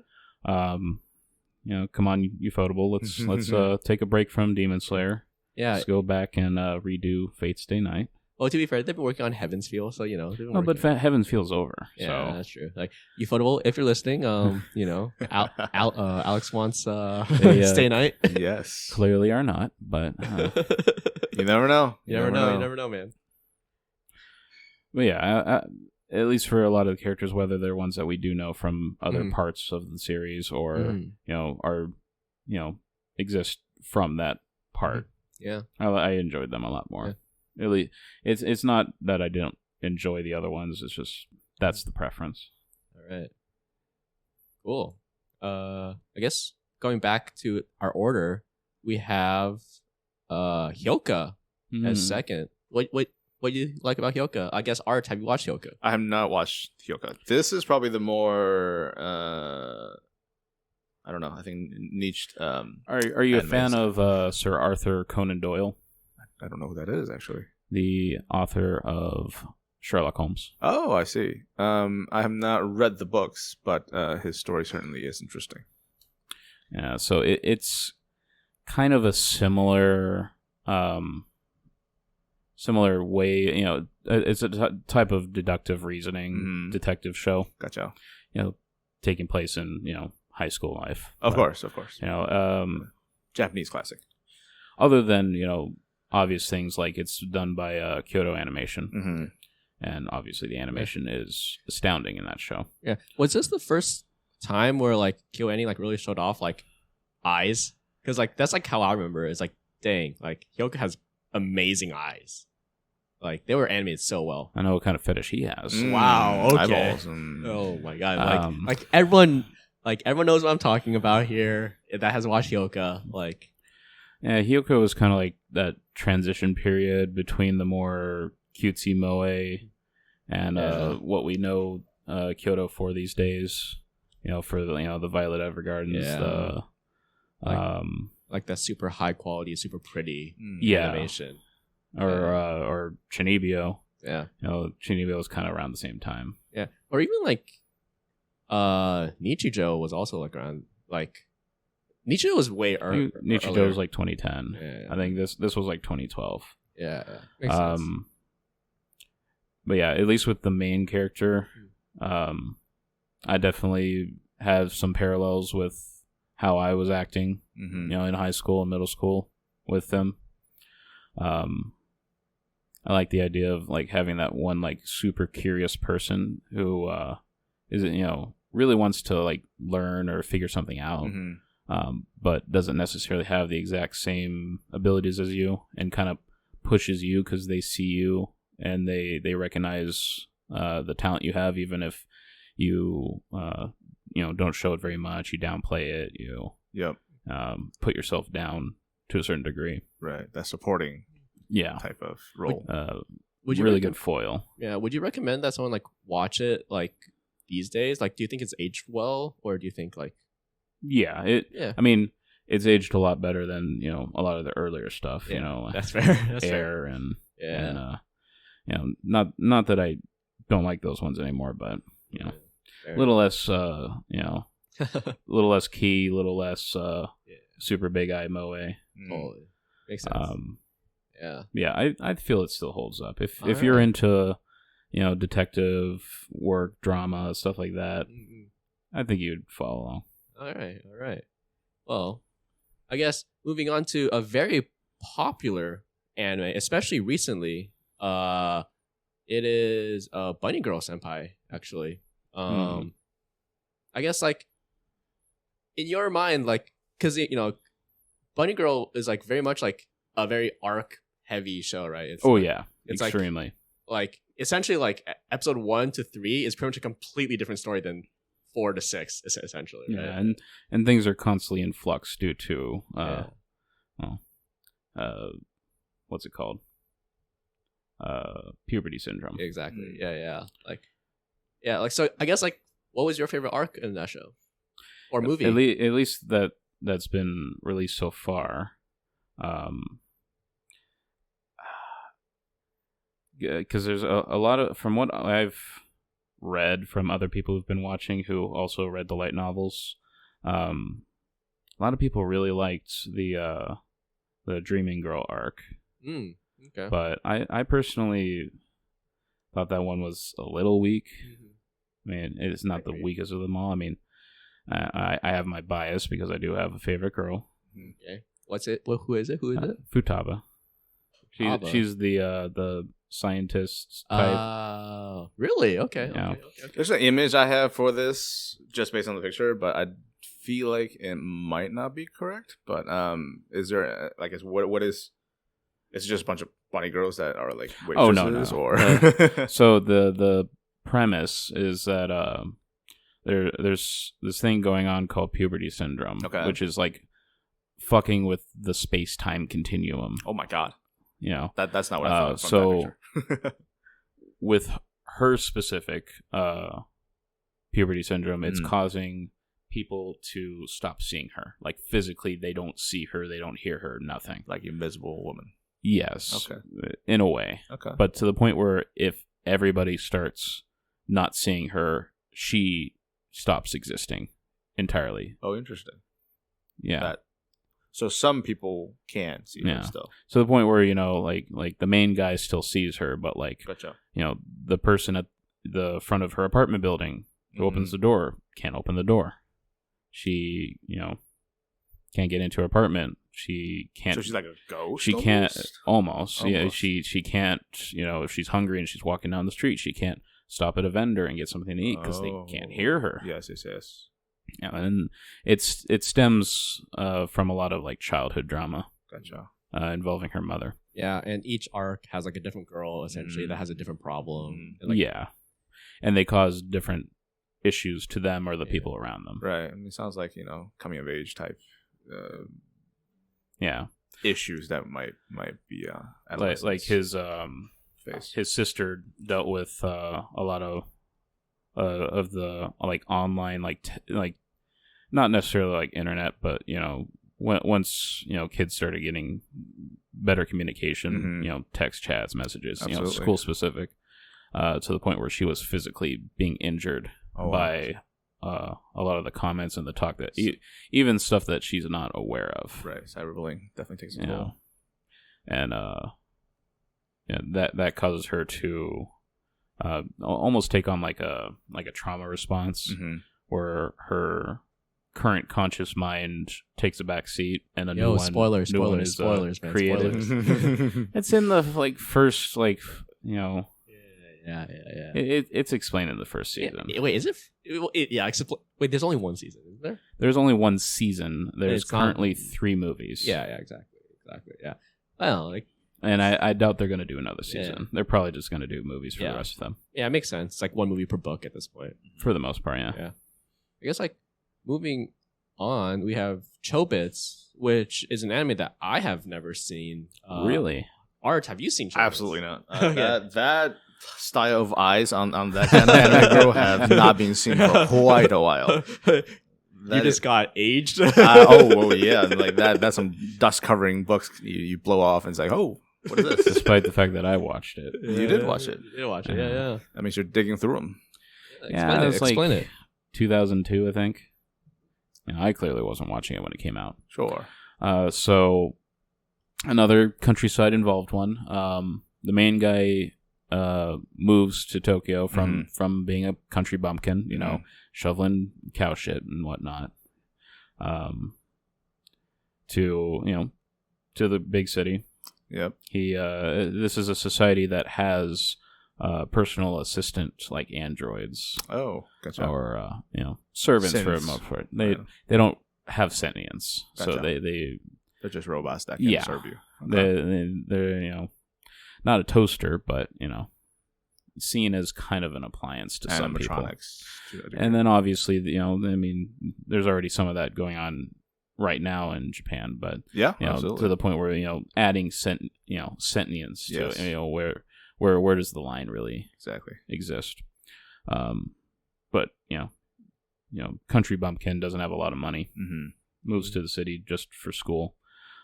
Come on, Ufotable. Let's take a break from Demon Slayer. Yeah. Let's go back and redo Fate Stay Night. Well, to be fair, they've been working on Heaven's Feel, so you know. they've been No, but working- Heaven's feels over. yeah, So that's true. Like Ufotable, if you're listening, Alex wants They, Stay Night. Yes. clearly are not, but You never know. You never know. You never know, man. but yeah, at least for a lot of the characters, whether they're ones that we do know from other Mhm. parts of the series or Mhm. are exist from that part. Yeah. I enjoyed them a lot more. Really, it's not that I didn't enjoy the other ones. It's just that's the preference. All right. Cool. I guess going back to our order, we have Hyoka as Mhm. second. What do you like about Hyoka? I guess Art, have you watched Hyoka? I have not watched Hyoka. This is probably the more I don't know. I think niched. Are you a Anime fan stuff. of Sir Arthur Conan Doyle, I don't know who that is actually. the author of Sherlock Holmes? Oh, I see. I have not read the books, but his story certainly is interesting. Yeah, so it's kind of a similar similar way. It's a type of deductive reasoning Mhm. detective show. Gotcha. Taking place in high school life. Of But, course. Japanese classic. other than obvious things like it's done by Kyoto Animation, Mm-hmm. and obviously the animation is astounding in that show. Yeah. Was this the first time where like KyoAni like really showed off like eyes? Because like that's like how I remember it. It's like, dang, like Hyoka has amazing eyes. Like they were animated so well. I know what kind of fetish he has. Wow, okay. Eyeballs. Oh my god! Um, Like everyone knows what I'm talking about here. That has watched Hyoka. Like Yeah, Hyoko was kind of like that transition period between the more cutesy moe and Yeah. what we know Kyoto for these days. For the Violet Evergardens. Yeah. The, like that super high quality, super pretty Yeah. animation. or Chinibyo. Yeah. Chinibyo was kind of around the same time. Yeah. Or even like Nichijou was also like around like Nichijou was way earlier. Nichijou was like 2010. Yeah. I think this was like 2012. Yeah. Makes sense. But yeah, at least with the main character, I definitely have some parallels with how I was acting, Mm-hmm. in high school and middle school with them. I like the idea of like having that one like super curious person who really wants to like learn or figure something out, but doesn't necessarily have the exact same abilities as you, and kind of pushes you because they see you and they recognize the talent you have, even if you don't show it very much. You downplay it. You Yep. put yourself down to a certain degree. Right. That supporting Yeah, type of role. Would you really recommend- good foil. Yeah. Would you recommend that someone like watch it like these days? Like, do you think it's aged well, or do you think like Yeah, yeah, I mean, it's aged a lot better than a lot of the earlier stuff. Yeah, that's fair. That's fair. Air and Yeah. not that I don't like those ones anymore, but a Fair. little less little less key, little less super big eye moe. Totally. Makes sense. Yeah. Yeah, I feel it still holds up. If All you're right. into detective work, drama, stuff like that, I think you'd follow along. All right. Well, I guess moving on to a very popular anime, especially recently. It is Bunny Girl Senpai, actually. I guess like in your mind, like because Bunny Girl is like very much like a very arc heavy show, right? It's Oh like, yeah, it's extremely. like essentially like episode 1 to 3 is pretty much a completely different story than 4 to 6, essentially. Right? Yeah, and things are constantly in flux due to what's it called? Puberty syndrome. Exactly. Yeah. Like so. I guess like, what was your favorite arc in that show or movie? At least that's been released so far. Because there's a lot of, from what I've read from other people who've been watching who also read the light novels, a lot of people really liked the Dreaming Girl arc. Okay. But I personally thought that one was a little weak. I mean, it's not the weakest of them all. I mean, I have my bias because I do have a favorite girl. Okay. What's it? Who is it? Who is it? Futaba. Futaba. She's the scientist type. Really? Okay. Yeah. Okay. There's an image I have for this just based on the picture, but I feel like it might not be correct. But is there what is? It's just a bunch of bunny girls that are like waitresses, Oh, no. or So the premise is that there's this thing going on called puberty syndrome, Okay. which is like fucking with the space-time continuum. oh my god, that's not what I thought. From so- that picture. With her specific puberty syndrome, it's Mm. causing people to stop seeing her. Like physically, they don't see her, they don't hear her, nothing. like Invisible Woman. Yes, Okay. in a way. Okay. But to the point where if everybody starts not seeing her, she stops existing entirely. Oh, interesting. Yeah. That So some people can see Yeah. her still. To the point where, like the main guy still sees her, but like, Gotcha. the person at the front of her apartment building who opens the door can't open the door. She, can't get into her apartment. She can't. So she's like a ghost. She can't almost? almost. Yeah, she can't. If she's hungry and she's walking down the street, she can't stop at a vendor and get something to eat because they can't hear her. Yes. And it stems from a lot of like childhood drama Gotcha. involving her mother. Yeah, and each arc has like a different girl essentially that has a different problem. And, Yeah, and they cause different issues to them or the people around them. Right. I mean, it sounds like coming of age type Yeah, issues that might be like his face. his sister dealt with a lot of the like online like not necessarily like internet, but once kids started getting better communication, text chats, messages, Absolutely. school specific, to the point where she was physically being injured by a lot of the comments and the talk that even stuff that she's not aware of. Right. Cyberbullying definitely takes a Yeah. toll. And that causes her to almost take on like a trauma response where her current conscious mind takes a back seat and a new one. Spoilers, new one is, spoilers, man. created. Spoilers. It's in the like first Yeah. it's explained in the first season. Wait, is it? Wait, there's only one season, isn't there? There's only one season. There's It's not- currently 3 movies. Yeah, exactly. Yeah. Well, like, And I doubt they're going to do another season. They're probably just going to do movies for the rest of them. yeah, it makes sense. It's like one movie per book at this point. For the most part, yeah. Yeah. I guess like moving on, we have Chobits, which is an anime that I have never seen. Really? Art, have you seen Chobits? Absolutely not. Okay. That style of eyes on that kind of anime girl have not been seen for quite a while. You just got aged. Yeah, like that's some dust covering books you blow off, and it's like, oh, what is this? Despite the fact that I watched it. You did watch it. You did watch it, yeah. That means you're digging through them. Yeah, it was Explain like it. 2002, I think. I clearly wasn't watching it when it came out. Sure. So another countryside involved one. The main guy moves to Tokyo from being a country bumpkin, shoveling cow shit and whatnot, to the big city. Yep. He this is a society that has personal assistant like androids Oh, gotcha. or servants for the Sims. most part. They don't have sentience, so Gotcha. they're just robots that can Yeah. serve you. Okay. they're not a toaster, but seen as kind of an appliance to some people. Animatronics. to a degree. And then obviously, there's already some of that going on right now in Japan, but yeah, to absolutely. the point where adding sentience to Yes. it, where does the line really Exactly. exist? But country bumpkin doesn't have a lot of money. Mm-hmm. Moves to the city just for school.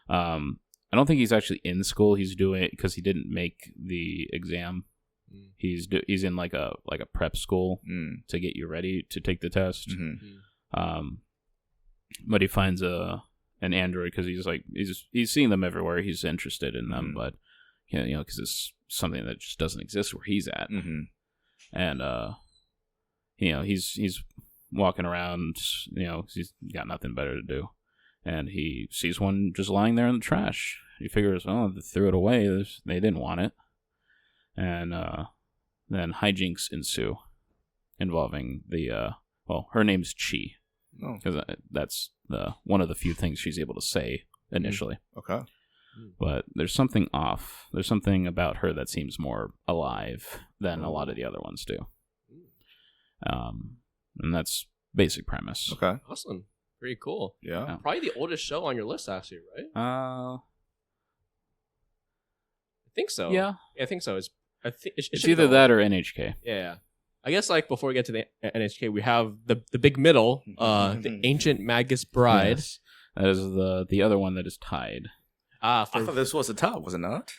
I don't think he's actually in school. He's doing it because he didn't make the exam. He's in like a prep school to get you ready to take the test. Mm-hmm. But he finds an android because he's seeing them everywhere. He's interested in them, but because it's something that just doesn't exist where he's at. Mm-hmm. And he's walking around. He's got nothing better to do, and he sees one just lying there in the trash. He figures, they threw it away. They didn't want it. And then hijinks ensue involving her name's Chi, because that's one of the few things she's able to say initially. Okay. But there's something off. There's something about her that seems more alive than a lot of the other ones do. And that's basic premise. Okay. Awesome. Pretty cool. Yeah. Probably the oldest show on your list, actually, right? Uh, I think so. yeah. I think so. It's either that or NHK. Yeah. I guess like before we get to the NHK, we have the big middle, the Ancient Magus Bride. Yes. That is the other one that is tied. I thought this was the top, was it not?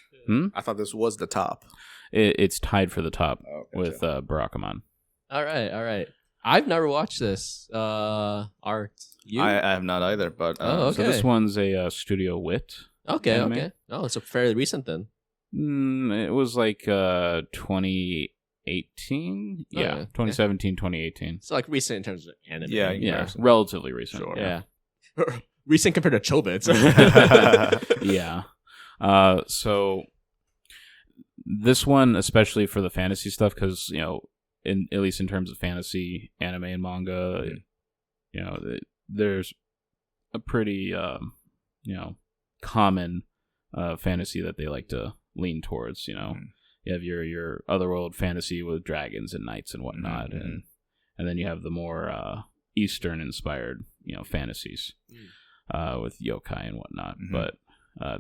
I thought this was the top. It's tied for the top Oh, gotcha. with Barakamon. All right. I've never watched this. Art. You? I have not either, but Oh, So this okay. one's a Studio Wit. Okay, anime. okay. Oh, it's a fairly recent then. It was like 2018. Oh, Yeah, yeah. 2017, 2018. It's like recent in terms of anime. Yeah, Yeah, comparison. relatively recent. Sure. Yeah. Recent compared to Chobits. Yeah. So this one, especially for the fantasy stuff, because at least in terms of fantasy anime and manga, there's a pretty common fantasy that they like to lean towards. You have your otherworld fantasy with dragons and knights and whatnot, Mhm. and then you have the more Eastern inspired fantasies with yokai and whatnot. Mhm. But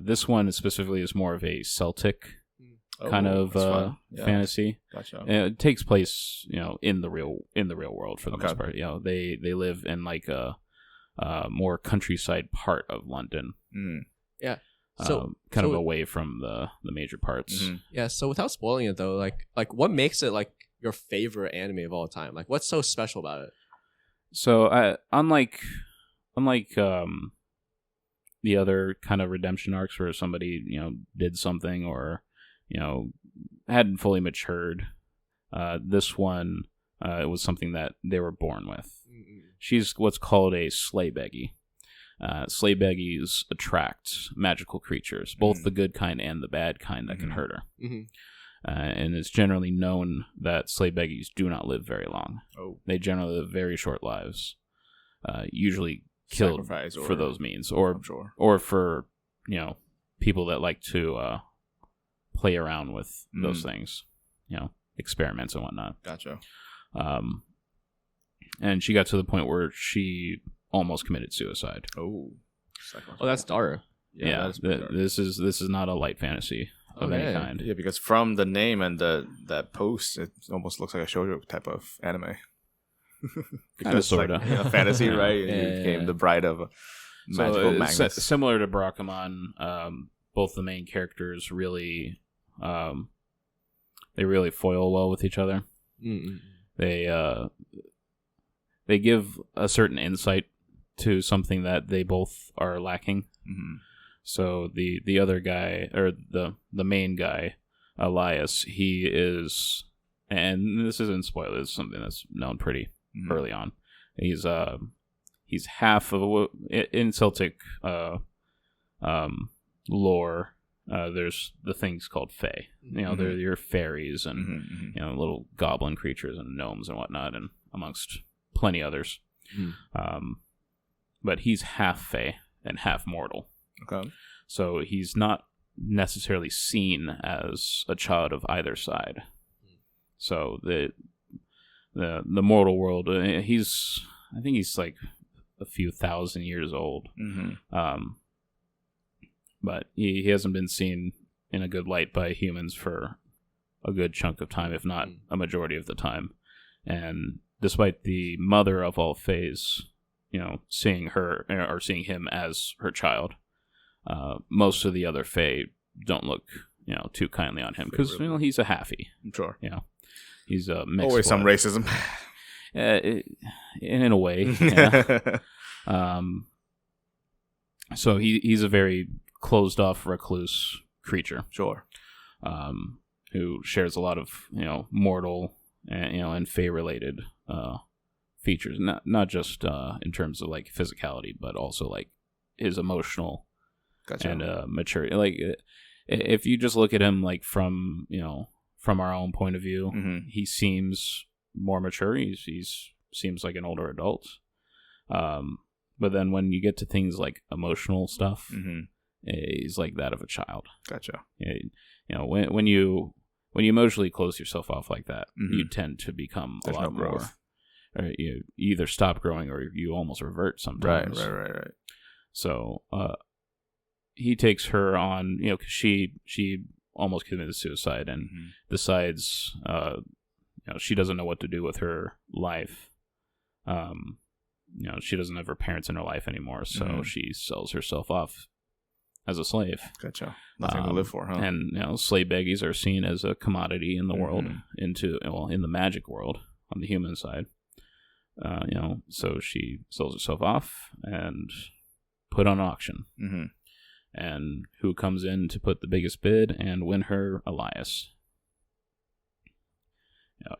this one specifically is more of a Celtic kind Oh, of that's fun. Yeah. fantasy. Gotcha. It takes place, in the real world for the Okay. most part. They live in like a more countryside part of London, Mm. So kind of so- away from the major parts. Mhm. Yeah, so without spoiling it though, like what makes it like your favorite anime of all time? Like what's so special about it? So, unlike the other kind of redemption arcs where somebody did something or hadn't fully matured, this one it was something that they were born with. She's what's called a Sleighbeggy. Sleighbeggies attract magical creatures, both the good kind and the bad kind that can hurt her. Mhm. And it's generally known that Sleighbeggies do not live very long. Oh, They generally live very short lives, usually killed Sacrifice for or- those means, or I'm sure. for people that like to play around with those things, experiments and whatnot. Gotcha. And she got to the point where she almost committed suicide. Oh, Oh, that's dark. Yeah, that is pretty dark. this is not a light fantasy of any Okay. kind. Yeah, because from the name and that post, it almost looks like a shoujo type of anime. Because, sorta. like, a fantasy, right? Yeah, You yeah, became yeah. the bride of a magical it's Magnus. similar to Barakamon, both the main characters really they really foil well with each other. Mm-mm. They give a certain insight to something that they both are lacking. Mhm. So the other guy, or the main guy, Elias, he is, and this isn't spoiler, it's something that's known pretty Mhm. early on. He's half of in Celtic lore. There's the things called fae. They're your fairies and Mhm, mhm. little goblin creatures and gnomes and whatnot, and amongst plenty others. Mm. But he's half fae and half mortal, Okay. so he's not necessarily seen as a child of either side. So the mortal world, I think he's like a few thousand years old. Mhm. But he hasn't been seen in a good light by humans for a good chunk of time, if not a majority of the time. And despite the mother of all fays, seeing her or seeing him as her child, most of the other fae don't look, too kindly on him because he's a halfie. I'm sure. He's a mixed Always some blood. racism. In a way. Yeah. So he's a very closed off recluse creature, Sure. who shares a lot of mortal and fae related features, not just in terms of like physicality, but also like his emotional Gotcha. and maturity. Like if you just look at him like from our own point of view, Mhm. he seems more mature. He's seems like an older adult. But then when you get to things like emotional stuff, Mhm. he's like that of a child. Gotcha. When you emotionally close yourself off like that, Mhm. you tend to become There's a lot no more. growth. Or you either stop growing or you almost revert Right. sometimes. Right. So he takes her on, because she almost committed suicide and Mhm. decides, she doesn't know what to do with her life. She doesn't have her parents in her life anymore, so Mhm. she sells herself off as a slave. Gotcha. Nothing to live for, huh? And slave baggies are seen as a commodity in the world, Mhm. in the magic world on the human side. So she sells herself off and put on auction. Mm-hmm. And who comes in to put the biggest bid and win her? Elias.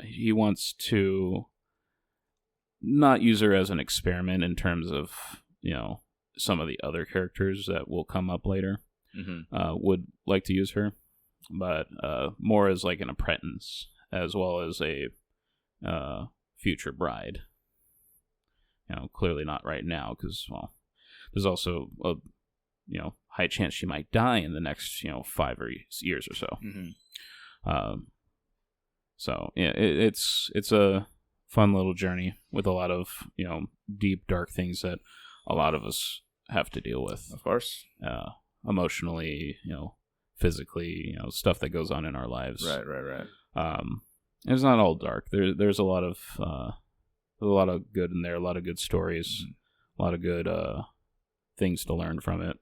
He wants to not use her as an experiment in terms of, some of the other characters that will come up later. Mm-hmm. Would like to use her, but more as like an apprentice as well as a future bride. Clearly not right now because, there's also a high chance she might die in the next 5 years or so. Mm-hmm. So yeah, it's a fun little journey with a lot of deep dark things that a lot of us have to deal with. Of course. Emotionally, physically, stuff that goes on in our lives. Right. It's not all dark. There's a lot of good in there, a lot of good stories, a lot of good things to learn from it.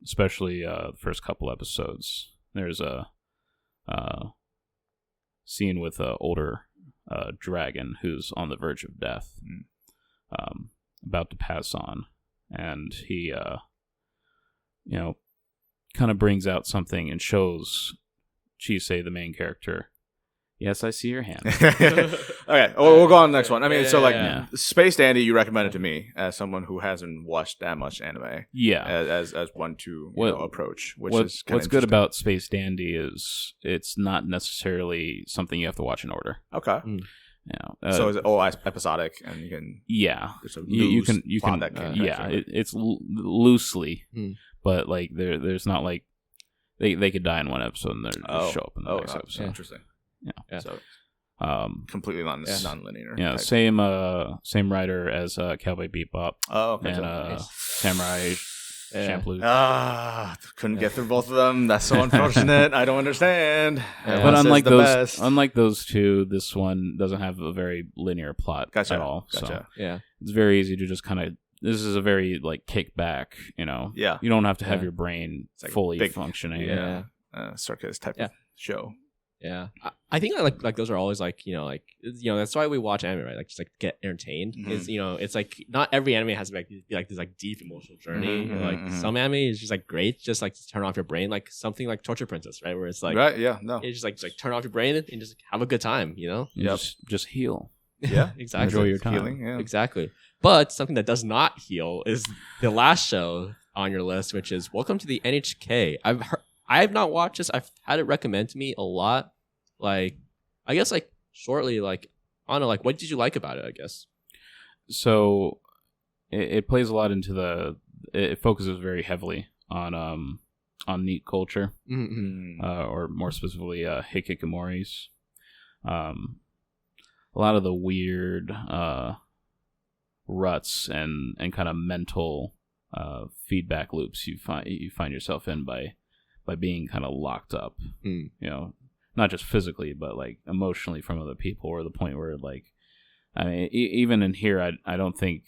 Especially the first couple episodes. There's a scene with an older dragon who's on the verge of death, about to pass on, and he kind of brings out something and shows Chisei, the main character. Yes, I see your hand. Okay, we'll go on to the next one. I mean, yeah. Space Dandy, you recommended to me as someone who hasn't watched that much anime. Yeah, as one to approach. What's good about Space Dandy is it's not necessarily something you have to watch in order. Okay. So is it all episodic, and you can you can it's loosely, but like there's not like they could die in one episode and then just show up in the next episode. Interesting. Yeah. So completely non-linear. Yeah, same writer as Cowboy Bebop. Oh, okay. And Samurai Champloo. Couldn't get through both of them. That's so unfortunate. I don't understand. But unlike those two, this one doesn't have a very linear plot at all. Gotcha. So it's very easy to just kind of. This is a very kick back. Yeah. You don't have to have your brain fully functioning. Circus type of show. Yeah, I think like those are always that's why we watch anime, right? Just get entertained. Mm-hmm. Is it's like not every anime has to be this deep emotional journey. Mm-hmm. Some anime is just great, just to turn off your brain, like something like Torture Princess, right? Where it's right, yeah, no, it's just turn off your brain and just have a good time, Just heal. Yeah, exactly. Enjoy your time. Healing, yeah. Exactly. But something that does not heal is the last show on your list, which is Welcome to the NHK. I have not watched this. I've had it recommended to me a lot. I guess shortly, I don't know, what did you like about it, I guess? So it plays a lot into it focuses very heavily on NEET culture, or more specifically hikikomoris. A lot of the weird ruts and kind of mental feedback loops you find yourself in by being kind of locked up, not just physically but emotionally from other people, or the point where I mean, even in here, I don't think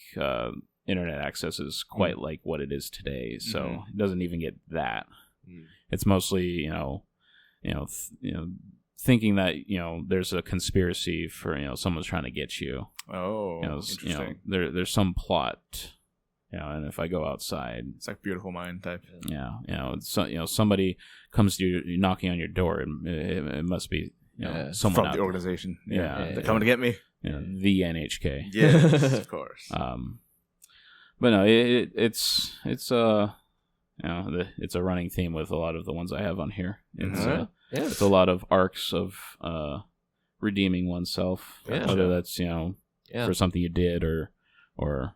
internet access is quite like what it is today, so it doesn't even get that. It's mostly thinking that there's a conspiracy for someone's trying to get you. Interesting. There's some plot. And if I go outside, it's like Beautiful Mind type. Somebody comes to you knocking on your door, and it must be someone from the organization. They're coming to get me. The NHK. Yes, of course. But no, it's a running theme with a lot of the ones I have on here. It's a lot of arcs of redeeming oneself, whether that's for something you did or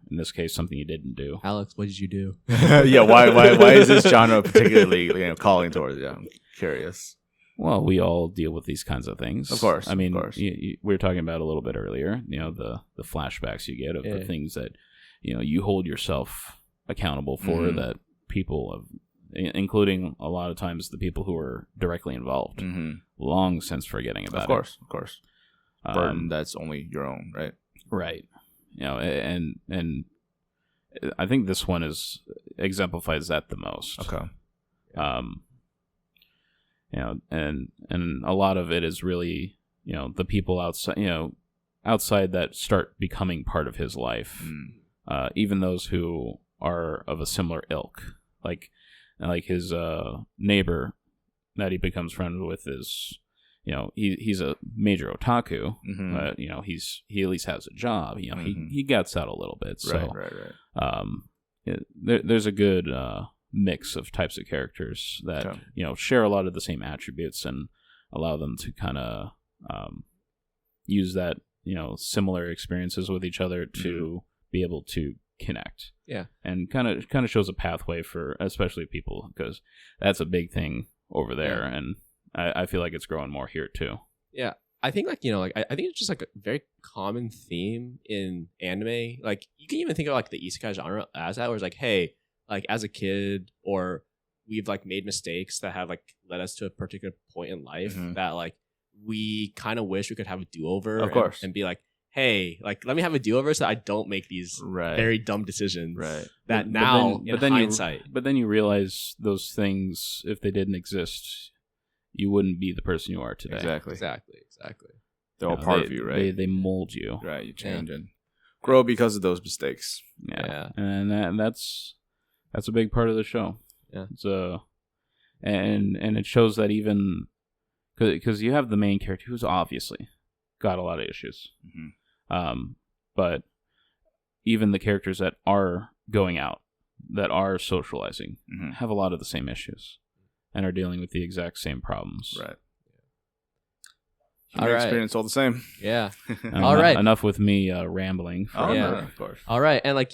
in this case something you didn't do. Alex, what did you do? Why is this genre particularly calling towards you? I'm curious. Well, we all deal with these kinds of things. Of course. I mean, we were talking about a little bit earlier, the flashbacks you get of the things that you hold yourself accountable for, that people have, including a lot of times the people who are directly involved, long since forgetting about it. Of course. Burden that's only your own, right? Right. And I think this one exemplifies that the most. Okay. And a lot of it is really, the people outside, outside that start becoming part of his life. Even those who are of a similar ilk, like his neighbor that he becomes friends with is, he's a major otaku, but he at least has a job. He gets out a little bit. So there's a good mix of types of characters that share a lot of the same attributes and allow them to kind of use that similar experiences with each other to be able to connect. Yeah, and kind of shows a pathway for especially people, because that's a big thing over there, and I feel like it's growing more here too. Yeah, I think I think it's just like a very common theme in anime. Like you can even think of like the isekai genre as that, where it's like, hey, like as a kid, or we've like made mistakes that have like led us to a particular point in life that like we kind of wish we could have a do-over, of course, and be like, hey, like let me have a do-over so I don't make these very dumb decisions. Right. That now, in hindsight. But then you realize those things, if they didn't exist, you wouldn't be the person you are today. Exactly. They're all part of you, right? They mold you. Right. You change and grow because of those mistakes. Yeah. And that's a big part of the show. Yeah. It's and it shows that even because you have the main character who's obviously got a lot of issues. But even the characters that are going out, that are socializing, have a lot of the same issues and are dealing with the exact same problems. Right. All right. Experience all the same. Yeah. All right. Enough with me rambling. No, of course. All right. And like,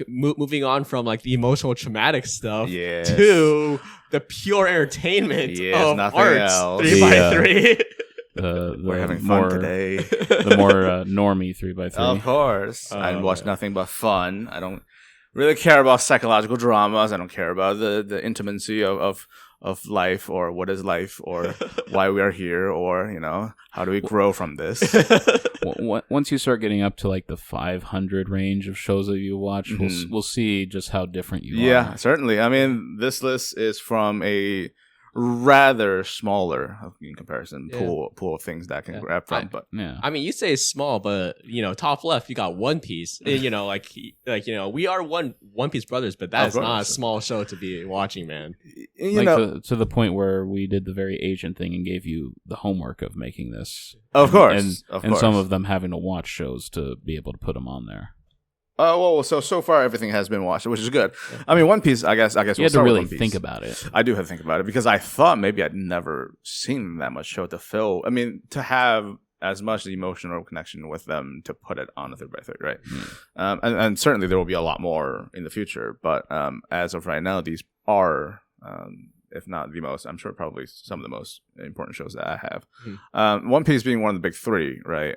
moving on from like the emotional traumatic stuff Yes. to the pure entertainment of nothing arts else. 3x3. We're having fun today. The more normie 3x3. Of course. I watch nothing but fun. I don't really care about psychological dramas. I don't care about the intimacy of life, or what is life, or why we are here, or how do we grow from this. Once you start getting up to like the 500 range of shows that you watch, we'll see just how different you are. Yeah, certainly. I mean, this list is from a rather smaller, in comparison, pool of things that can grab from. But I mean, you say it's small, but top left you got One Piece. We are One Piece brothers, but that's not a small show to be watching, man. To the point where we did the very Asian thing and gave you the homework of making this. Of course, and some of them having to watch shows to be able to put them on there. So far everything has been watched, which is good. I mean, One Piece, I guess you had to really think about it. I do have to think about it, because I thought maybe I'd never seen that much show to fill. I mean, to have as much emotional connection with them to put it on a 3x3, right? And certainly there will be a lot more in the future, but as of right now, these are, if not the most, I'm sure probably some of the most important shows that I have. One Piece being one of the big three, right?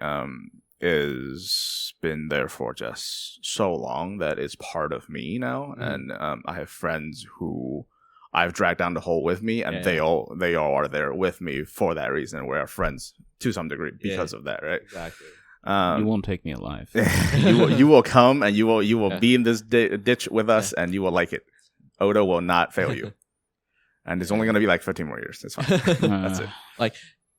Is been there for just so long that it's part of me now, and I have friends who I've dragged down the hole with me, and they all are there with me for that reason. We are friends to some degree because of that, right? Exactly. You won't take me alive. you will come and you will be in this ditch with us, and you will like it. Oda will not fail you, and it's only going to be like 15 more years. That's fine. That's it. Like,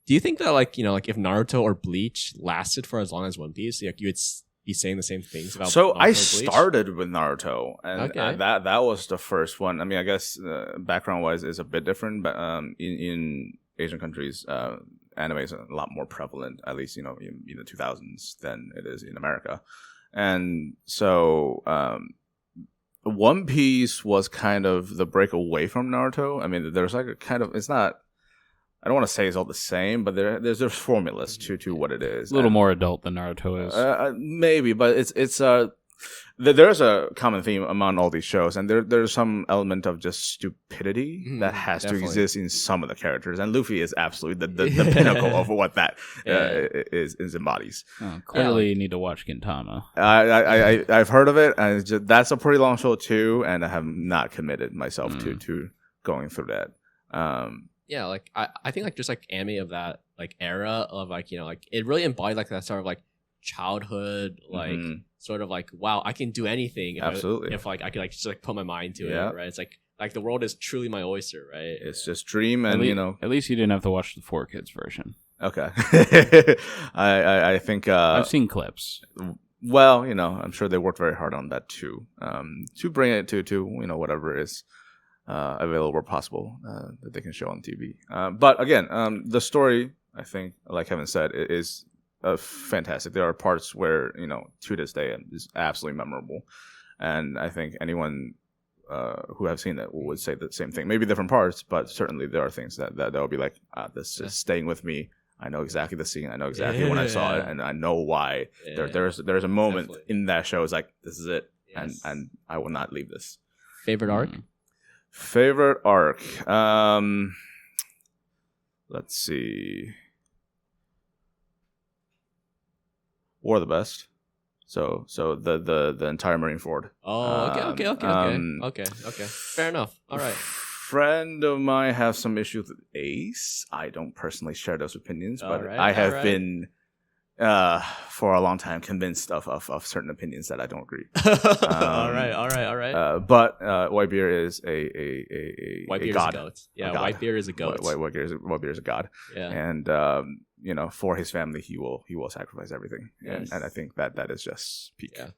do you think that if Naruto or Bleach lasted for as long as One Piece, you would be saying the same things about? So Naruto I Bleach? started with Naruto, and that was the first one. I mean, I guess background wise is a bit different, but in Asian countries, anime is a lot more prevalent, at least in the 2000s, than it is in America, and so One Piece was kind of the break away from Naruto. I mean, there's like a kind of, it's not, I don't want to say it's all the same, but there's formulas to what it is. A little more adult than Naruto is. Maybe, but it's there's a common theme among all these shows, and there's some element of just stupidity that has to exist in some of the characters, and Luffy is absolutely the pinnacle of what that is embodies. Clearly, you need to watch Gintama. I've heard of it, and that's a pretty long show too, and I have not committed myself to going through that. Yeah, like I think just anime of that era of it really embodied that sort of childhood sort of wow, I can do anything if I could just put my mind to it, right? It's like the world is truly my oyster, right? It's just dream, and at least you didn't have to watch the 4Kids version. Okay. I think I've seen clips. well, I'm sure they worked very hard on that too. To bring it to whatever is available or possible that they can show on TV. But again, the story, I think, like Kevin said, is fantastic. There are parts where to this day is absolutely memorable, and I think anyone who have seen it would say the same thing. Maybe different parts, but certainly there are things that will be like, this is staying with me. I know exactly the scene. I know exactly when I saw it, and I know why. Yeah. There's a moment Definitely. in that show. It's like, this is it, Yes. and I will not leave this. Favorite arc? Favorite arc. Let's see. War of the Best. So the entire Marineford. Oh, okay. Okay. Fair enough. All right. Friend of mine have some issues with Ace. I don't personally share those opinions, but Alright, I have alright. been for a long time convinced of certain opinions that I don't agree. All right. But Whitebeard is a Whitebeard is a god. goat. Yeah, god. Whitebeard is a goat. Whitebeard is a god, Yeah. and for his family, he will sacrifice everything, Yes. and I think that is just peak. Yeah.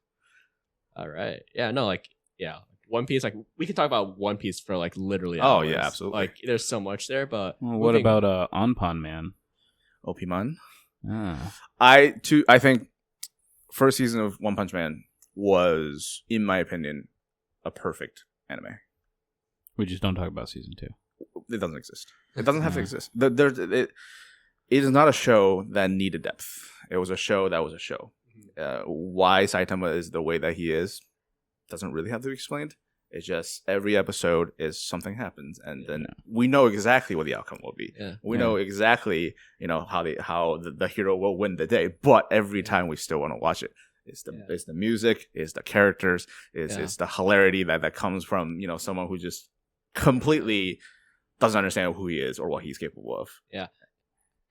All right. Yeah. No. One Piece. Like we could talk about One Piece for like literally. Oh, hours. yeah, absolutely. Like there's so much there, but Well, what moving- about Onpon Man? OP Man. Ah. I think first season of One Punch Man was, in my opinion, a perfect anime. We just don't talk about season 2. It doesn't exist. It doesn't have to exist. It is not a show that needed depth. It was a show that was a show. Why Saitama is the way that he is doesn't really have to be explained. It's just every episode is something happens, and then we know exactly what the outcome will be. Yeah. We know exactly, how the hero will win the day. But every time we still want to watch it. It's the music, it's the characters, it's the hilarity that comes from someone who just completely doesn't understand who he is or what he's capable of. Yeah.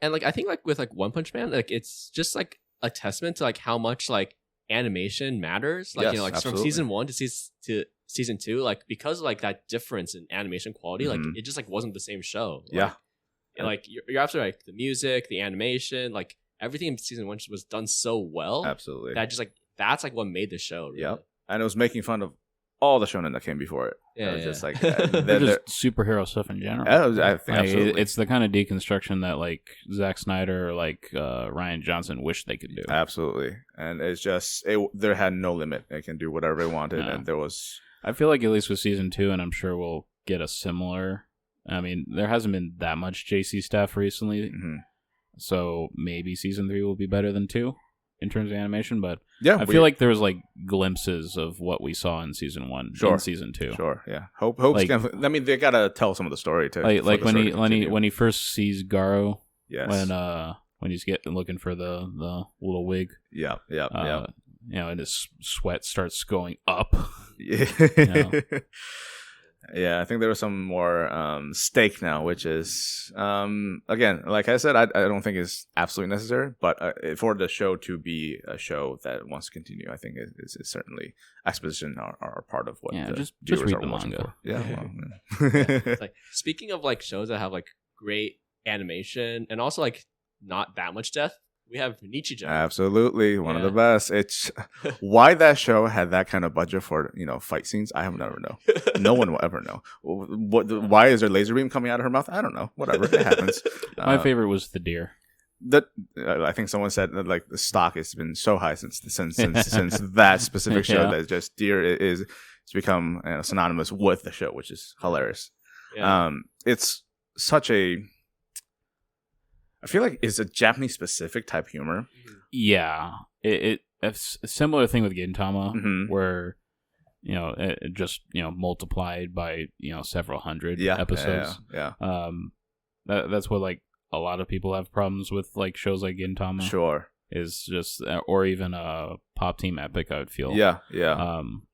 And like I think like with like One Punch Man, like it's just like a testament to like how much like animation matters. Like Yes, from absolutely. season 1 to season 2, like because of like that difference in animation quality, like Mhm. it just like wasn't the same show. Yeah. Like you're absolutely right. The music, the animation, like everything in season 1 was done so well Absolutely. that just like that's like what made the show. Really. Yep. And it was making fun of all the shonen that came before it. Yeah, It was just like They're they're- just superhero stuff in general. I think Like, absolutely. it's the kind of deconstruction that like Zack Snyder or like Ryan Johnson wish they could do. Absolutely, and it's just there had no limit. It can do whatever it wanted, Yeah. and there was I feel like at least with season 2, and I'm sure we'll get a similar. I mean, there hasn't been that much JC stuff recently, mhm. so maybe season 3 will be better than 2 in terms of animation. But yeah. I feel like there was like glimpses of what we saw in season 1 Sure. in season 2. sure, yeah. Hope's Like- I mean, they gotta tell some of the story to Like for the story to when continue. he first sees Garo yes, when he's looking for the little wig, yeah, and his sweat starts going up. yeah. Yeah, I think there was some more stake now, which is again, like I said, I don't think is absolutely necessary, but for the show to be a show that wants to continue, I think is certainly exposition are part of what Yeah, the just viewers read are the watching manga. for. Yeah, It's like speaking of like shows that have like great animation and also like not that much death, we have Nichijou. absolutely one of the Yeah. best. It's why that show had that kind of budget for fight scenes. I have never know. No one will ever know. Why is there laser beam coming out of her mouth? I don't know. Whatever, it happens. My favorite was the deer. I think someone said that like the stock has been so high since that specific show Yeah. that just deer is it's become synonymous with the show, which is hilarious. Yeah. It's such a I feel like it's a Japanese specific type humor. Yeah, it's a similar thing with Gintama, Mhm. where it just multiplied by several hundred Yeah, episodes. Yeah, That's what like a lot of people have problems with, like shows like Gintama. sure. Is just or even a Pop Team Epic. I would feel. Yeah.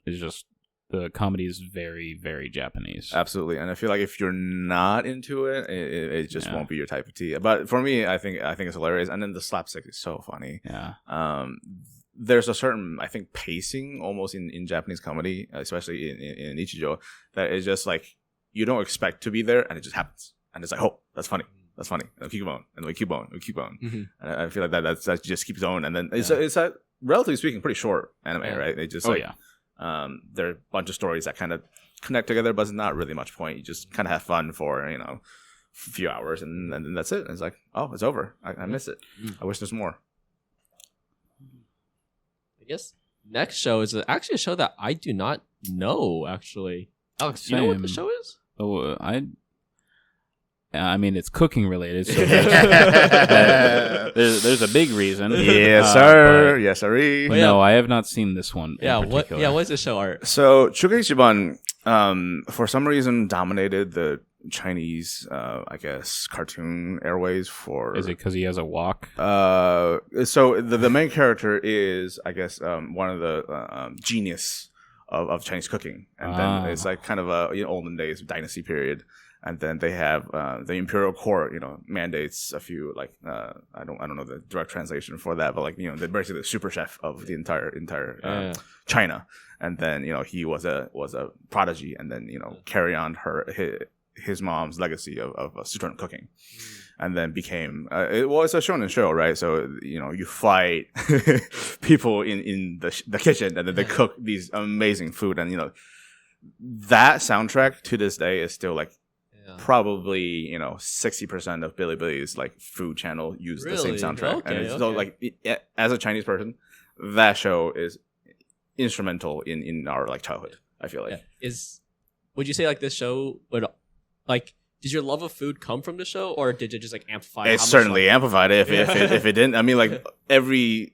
Is just the comedy is very very Japanese. Absolutely, and I feel like if you're not into it, it just Yeah. won't be your type of tea. But for me, I think it's hilarious, and then the slapstick is so funny. Yeah. There's a certain, I think, pacing almost in Japanese comedy, especially in Ichijo, that is just like you don't expect to be there, and it just happens, and it's like, oh, that's funny. that's funny. And keep going, and we keep going, we keep going. Mm-hmm. And I feel like that just keeps going, and then it's a relatively speaking pretty short anime, right? They just there are a bunch of stories that kind of connect together, but it's not really much point. You just kind of have fun for a few hours, and then that's it. And it's like, oh, it's over. I miss it. I wish there's more. I guess next show is actually a show that I do not know. Actually, Alex, do you know what the show is? Oh, I mean, it's cooking related. So there's a big reason. Yes, sir. Yes, sir. No, I have not seen this one. Yeah. In particular. What is the show, Art? So Shuga Ichiban, for some reason, dominated the Chinese, I guess, cartoon airways for. Is it because he has a walk? So the main character is, I guess, one of the genius of Chinese cooking, and then it's like kind of a olden days dynasty period. And then they have the imperial court, mandates a few I don't know the direct translation for that, but they're basically the super chef of the entire China. And then he was a prodigy, and then carry on his mom's legacy of Sichuan cooking, and then became it's a shonen show, right? So you fight people in the kitchen, and then they cook these amazing food, and that soundtrack to this day is still probably 60% of Bilibili's food channel use the same soundtrack. Okay, and so as a Chinese person, that show is instrumental in our childhood, I feel like. Would you say this show would did your love of food come from the show, or did it just amplify it? Certainly amplified it. If it didn't, I mean, every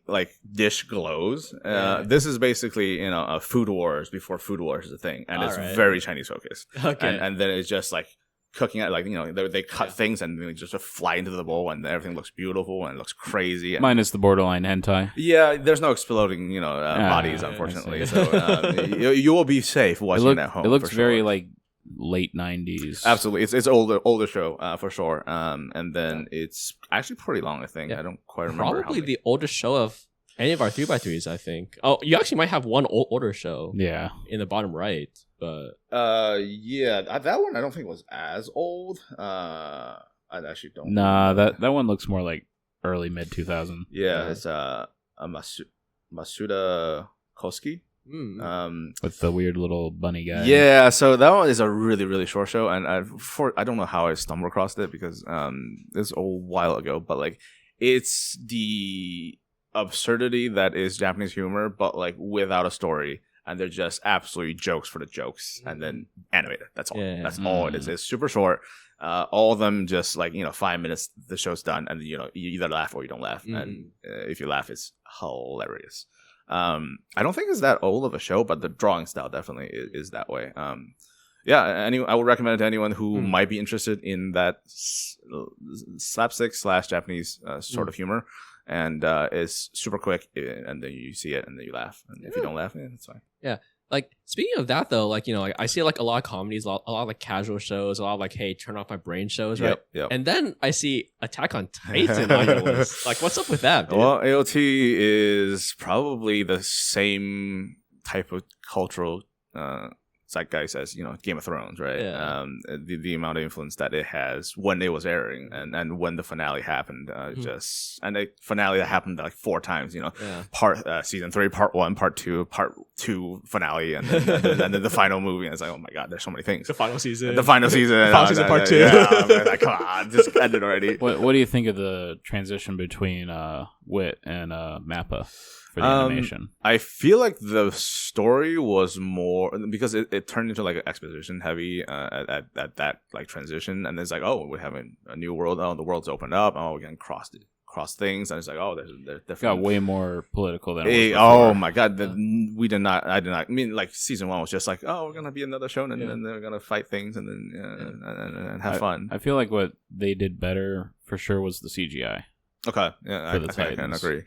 dish glows. This is basically a Food Wars before Food Wars is a thing, and it's very Chinese focused. Okay, and then it's just cooking it, they cut things and they just fly into the bowl, and everything looks beautiful and looks crazy. Minus the borderline hentai. Yeah, there's no exploding bodies, unfortunately. So you will be safe watching it at home. It looks very late 90s. Absolutely, it's older show for sure. And then it's actually pretty long. I think I don't quite remember. Probably the oldest show of any of our 3x3s. I think. Oh, you actually might have one older show. Yeah, in the bottom right. But that one I don't think was as old. I actually don't. Nah, that one looks more like early mid 2000. Yeah, it's Masuda Kosuke. With the weird little bunny guy. Yeah, so that one is a really, really short show, and I don't know how I stumbled across it because this a while ago, but it's the absurdity that is Japanese humor, but without a story. And they're just absolutely jokes for the jokes, and then animated. That's all. Yeah. That's all it is. It's super short. All of them just 5 minutes. The show's done, and you either laugh or you don't laugh. And if you laugh, it's hilarious. I don't think it's that old of a show, but the drawing style definitely is that way. I would recommend it to anyone who might be interested in that slapstick / Japanese sort of humor. And it's super quick, and then you see it, and then you laugh. And if you don't laugh, it's fine. Yeah. Speaking of that, though, I see a lot of comedies, a lot of casual shows, a lot of hey, turn off my brain shows, right? Yep. And then I see Attack on Titan on your list. What's up with that, dude? Well, AOT is probably the same type of cultural zeitgeist as Game of Thrones, right? Yeah. The amount of influence that it has when it was airing and when the finale happened, and the finale that happened 4 times, season 3, part 1, part 2, part 2 finale, and then the final movie. And it's oh my god, there's so many things. The final season, final season part 2. Yeah, come on, just end it already. What do you think of the transition between Wit and Mappa for the animation? I feel like the story was more because it turned into an exposition heavy at that transition, and it's we're having a new world. Oh, the world's opened up. Oh, we can cross things, and it's there's different. Got way more political than it was oh my god, we did not. I did not. I mean, season 1 was just we're gonna be another shonen, and then they're gonna fight things, and then and have fun. I feel like what they did better for sure was the CGI. Okay, yeah, I can agree.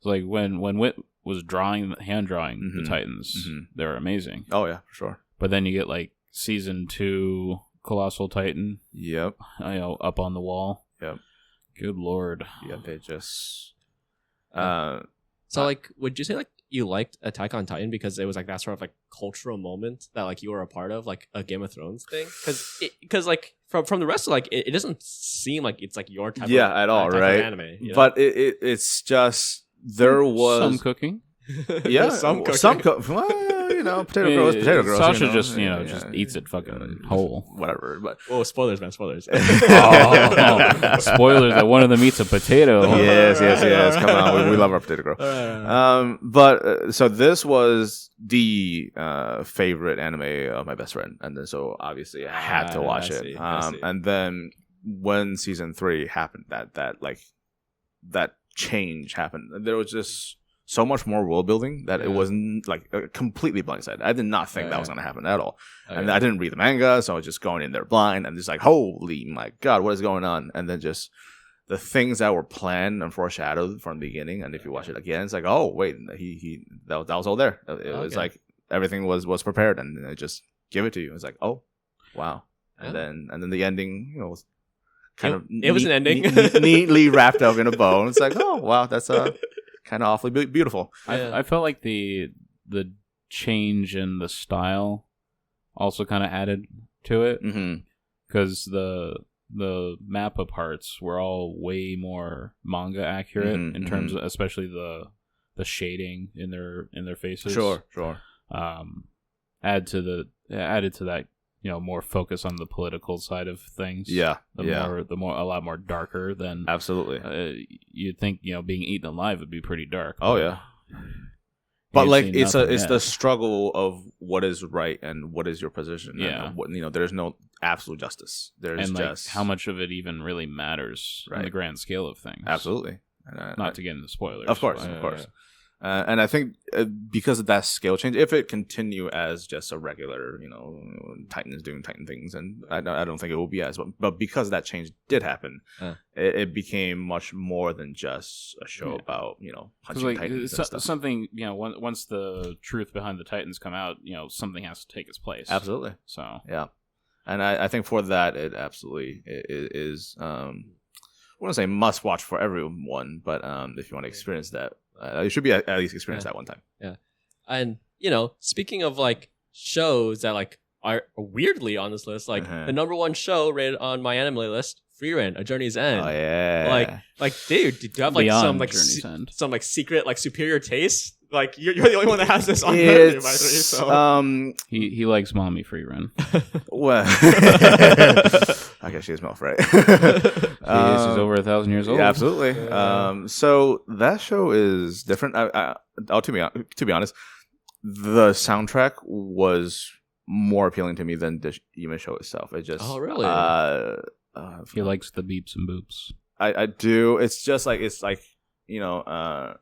So when Wit was hand drawing the Titans, they were amazing. Oh yeah, for sure. But then you get season 2 Colossal Titan. Yep. Up on the wall. Yep. Good lord. Yep. It just. So would you say you liked Attack on Titan because it was like that sort of like cultural moment that like you were a part of, like a Game of Thrones thing? Because like from the rest of like it doesn't seem like it's like your type Yeah, of, at all, type of right? anime. You know? But it's just there was some cooking. yeah some well, you know, potato girls, Sasha you know, just yeah, just yeah. eats it fucking whole. Whatever, but Oh, spoilers, man, spoilers. Oh, spoilers that one of them eats a potato. yes. Come on, we love our potato girl. Alright. But so this was the favorite anime of my best friend, and then so obviously I had to watch I it. see. And then when season 3 happened, that change happened. There was just so much more world building that it wasn't like completely blindsided. I did not think that was going to happen at all. And I didn't read the manga, so I was just going in there blind and just like, holy my god, what is going on? And then just the things that were planned and foreshadowed from the beginning. And if you watch it again, it's like, oh wait, that was all there. It was like everything was prepared, and they just give it to you. It's like, oh wow. And then the ending, you know, was kind of it was an ending neatly wrapped up in a bow. And it's like, oh wow, that's kind of awfully beautiful. I felt like the change in the style also kind of added to it, because the Mappa parts were all way more manga accurate in terms of, especially the shading in their faces. Sure. Added to that, you know, more focus on the political side of things. Yeah. The more a lot more darker than Absolutely. You'd think, you know, being eaten alive would be pretty dark. Oh yeah. But You've like seen it's nothing it's yet. the struggle of what is right and what is your position. Yeah. And what, you know, there's no absolute justice. There's and like just how much of it even really matters in the Right. grand scale of things. absolutely. And, Not to get into spoilers. of course, but- of course. And I think because of that scale change, if it continue as just a regular, you know, Titan is doing Titan things, and I don't think it will be as, but because that change did happen, it became much more than just a show about, you know, 'Cause, punching like, Titans and stuff. something, you know, once the truth behind the Titans come out, you know, something has to take its place. Absolutely. So Yeah, and I think for that it absolutely is. I wouldn't say must watch for everyone, but if you want to experience that, you should be at least experience that one time. And you know, speaking of like shows that like are weirdly on this list, like the number one show rated on my anime list, Frieren: A Journey's End. Oh yeah, Like, dude, do you have like Beyond some like Journey's End. some like secret like superior taste? Like you're the only one that has this on Earth, by the way, it's so. he likes mommy free run. Well, I guess she's MILF, right? She's over 1,000 years old. Yeah, absolutely. Yeah. So that show is different. I'll to be honest, the soundtrack was more appealing to me than the even show itself. It just Really? He likes the beeps and boops. I do. It's just like you know,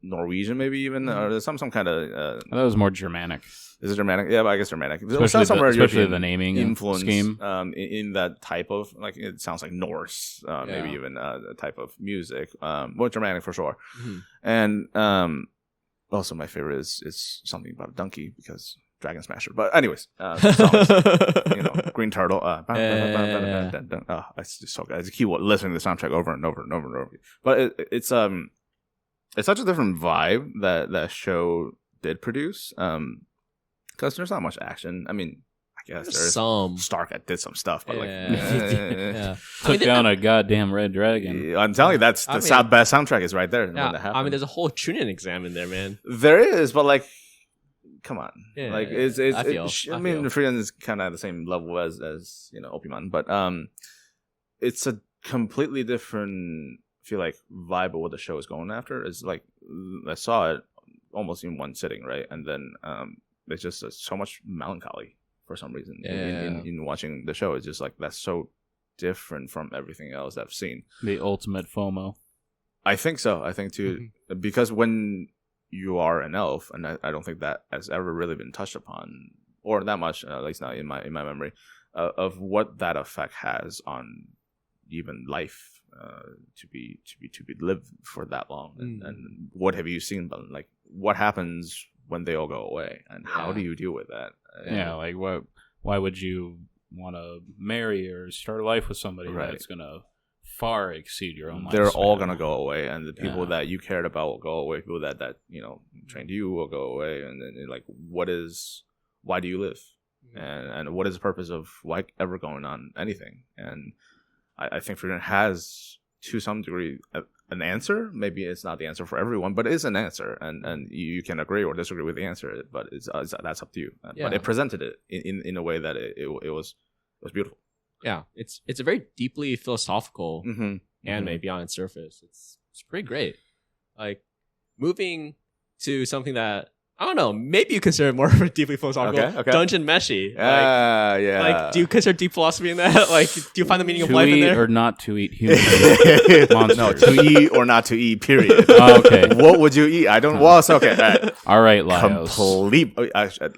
Norwegian maybe even, or there's some kind of. That was more Germanic. Is it Germanic? Yeah, but I guess Germanic. Especially somewhere especially European the naming influence scheme. In that type of, like, it sounds like Norse, maybe even a type of music. More Germanic for sure. And also my favorite is something about a donkey because Dragon Smasher. But anyways, songs, you know, Green Turtle. It's just so good. It's a key listening to the soundtrack over and over and over and over. But it's such a different vibe that show did produce. Because there's not much action. I mean, I guess there's some. Stark that did some stuff, but Yeah. Took down a goddamn red dragon. I'm telling you, that's the best soundtrack is right there. When that I happened. mean, there's a whole tuning exam in there, man. There is, but like, come on, Yeah, like I feel. I mean, Frieren is kind of at the same level as you know, Opimon, but it's a completely different, I feel like, vibe of what the show is going after. Is like, I saw it almost in one sitting, right, and then it's just so much melancholy for some reason in watching the show. It's just like that's so different from everything else I've seen. The ultimate FOMO. I think so. I think too, because when you are an elf, and I don't think that has ever really been touched upon, or that much, at least not in my memory, of what that effect has on even life, to be lived for that long, and what have you seen? But like, what happens when they all go away, and how do you deal with that? Yeah, like what? Why would you want to marry or start a life with somebody Right. that's gonna far exceed your own. They're all lifespan. gonna go away, and the people Yeah. that you cared about will go away. People that trained you will go away, and then like, why do you live? And what is the purpose of why ever going on anything? And I think Frieren has, to some degree, an answer. Maybe it's not the answer for everyone, but it is an answer, and you can agree or disagree with the answer, but that's up to you. Yeah. But it presented it in a way that it was beautiful. Yeah, it's a very deeply philosophical Mm-hmm. anime beyond its surface. It's pretty great. Like moving to something that I don't know, maybe you consider more of a deeply philosophical Okay. Dungeon Meshi. Yeah. Like, do you consider deep philosophy in that? Like, do you find the meaning of To life in eat there? or not to eat human monsters? No, to eat or not to eat. Period. Oh, okay. What would you eat? I don't. Well, it's okay. All right, Laios. Complete.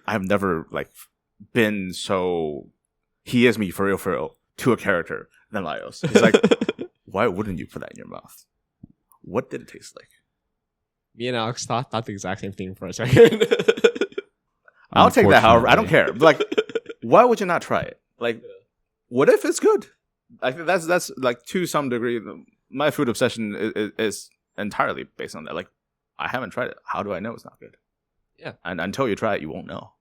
I've never like been so. He is me for real to a character than Laios. He's like, why wouldn't you put that in your mouth? What did it taste like? Me and Alex thought the exact same thing for a second. I'll take that. However, I don't Unfortunately. care. Like, why would you not try it? Like, what if it's good? I think that's like, to some degree, my food obsession is entirely based on that. Like, I haven't tried it. How do I know it's not good? Yeah. And until you try it, you won't know.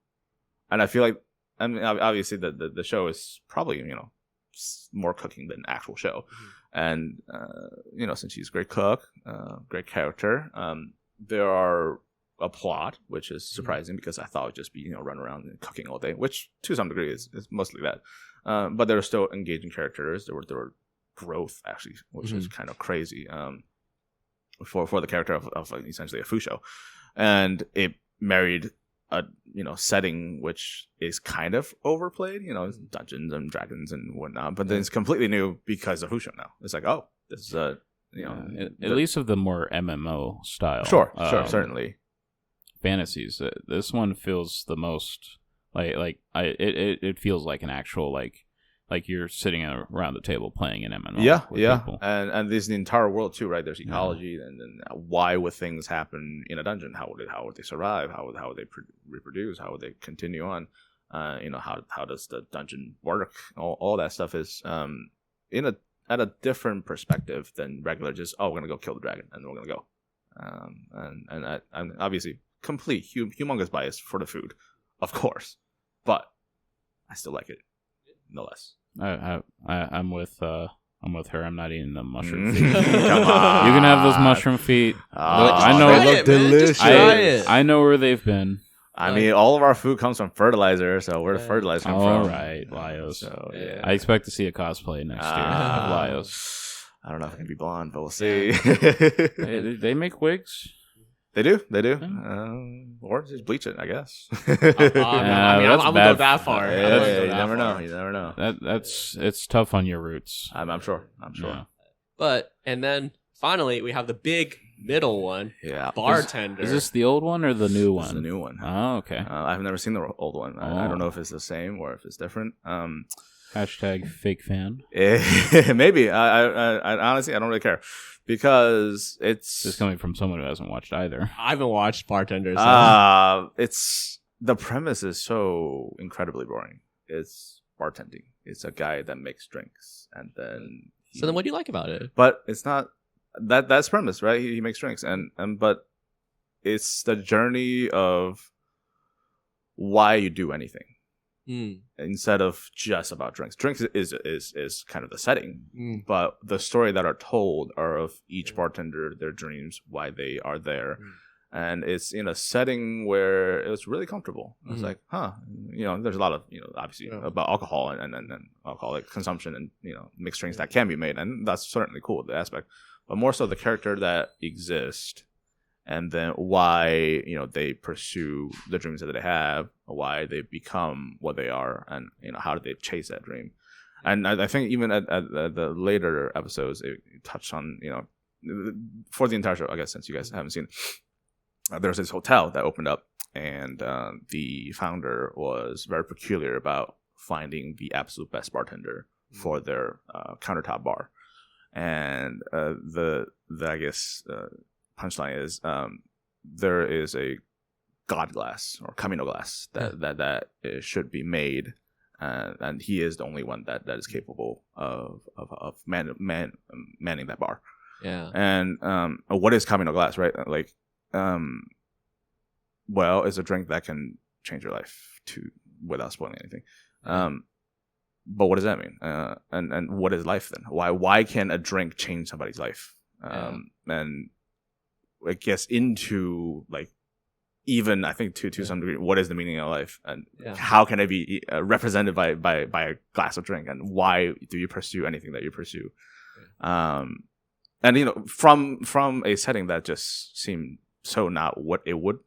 And I feel like, I mean, obviously the show is probably, more cooking than actual show. And, since she's a great cook, great character, there are a plot, which is surprising because I thought it would just be, run around and cooking all day, which to some degree is mostly that. But there are still engaging characters. There were growth, actually, which is kind of crazy for the character of like, essentially a Fusho. And it married a setting which is kind of overplayed, Dungeons and Dragons and whatnot, but then it's completely new because of Fusho now. It's like, oh, this is a at least of the more MMO style. Sure, certainly. Fantasies. This one feels the most it feels like an actual like you're sitting around the table playing an MMO. Yeah, with yeah, people. and there's the entire world too, right? There's ecology, and then why would things happen in a dungeon? How would they survive? How would they reproduce? How would they continue on? How does the dungeon work? All that stuff is at a different perspective than regular. Just we're gonna go kill the dragon, and we're gonna go. I'm obviously complete humongous bias for the food, of course, but I still like it, no less. I'm with her. I'm not eating the mushroom feet. Come on. You can have those mushroom feet. I know Try they it, look man. delicious. Just try it. I know where they've been. I mean, all of our food comes from fertilizer, so where does fertilizer come All from? right, Laios. So, yeah. I expect to see a cosplay next year of Laios. I don't know if I can be blonde, but we'll see. They make wigs. They do. Yeah. Or just bleach it, I guess. I mean, that's I'm gonna bad. go that far. Yeah, I'm gonna go you that never far. know. You never know. It's tough on your roots. I'm sure. Yeah. But and then finally we have the big middle one, Yeah. bartender. Is this the old one or the new This is one? the new one. Oh, okay. I've never seen the old one. I Oh. don't know if it's the same or if it's different. Hashtag fake fan. Maybe. I honestly, I don't really care because it's This is coming from someone who hasn't watched either. I haven't watched Bartender. So. It's the premise is so incredibly boring. It's bartending. It's a guy that makes drinks, and then So then, what do you like about it? But it's not that's premise, right? He makes drinks, and but it's the journey of why you do anything instead of just about drinks. Drinks is kind of the setting, but the story that are told are of each bartender, their dreams, why they are there. And it's in a setting where it was really comfortable. I was like, there's a lot of, obviously about alcohol and alcoholic consumption and, mixed drinks that can be made. And that's certainly cool, the aspect. But more so the character that exists and then why, they pursue the dreams that they have, why they become what they are, and, how do they chase that dream. And I think even at the later episodes, it touched on, for the entire show, I guess, since you guys haven't seen it. There's this hotel that opened up, and the founder was very peculiar about finding the absolute best bartender for their countertop bar. And the I guess punchline is there is a god glass or camino glass that should be made, and he is the only one that is capable of manning that bar. Yeah. And what is Camino Glass, right? Like, well, it's a drink that can change your life without spoiling anything. But what does that mean? And what is life then? Why can a drink change somebody's life? And it gets into like, even I think to some degree, what is the meaning of life, and how can it be represented by a glass of drink, and why do you pursue anything that you pursue? And you know, from a setting that just seemed so not what it would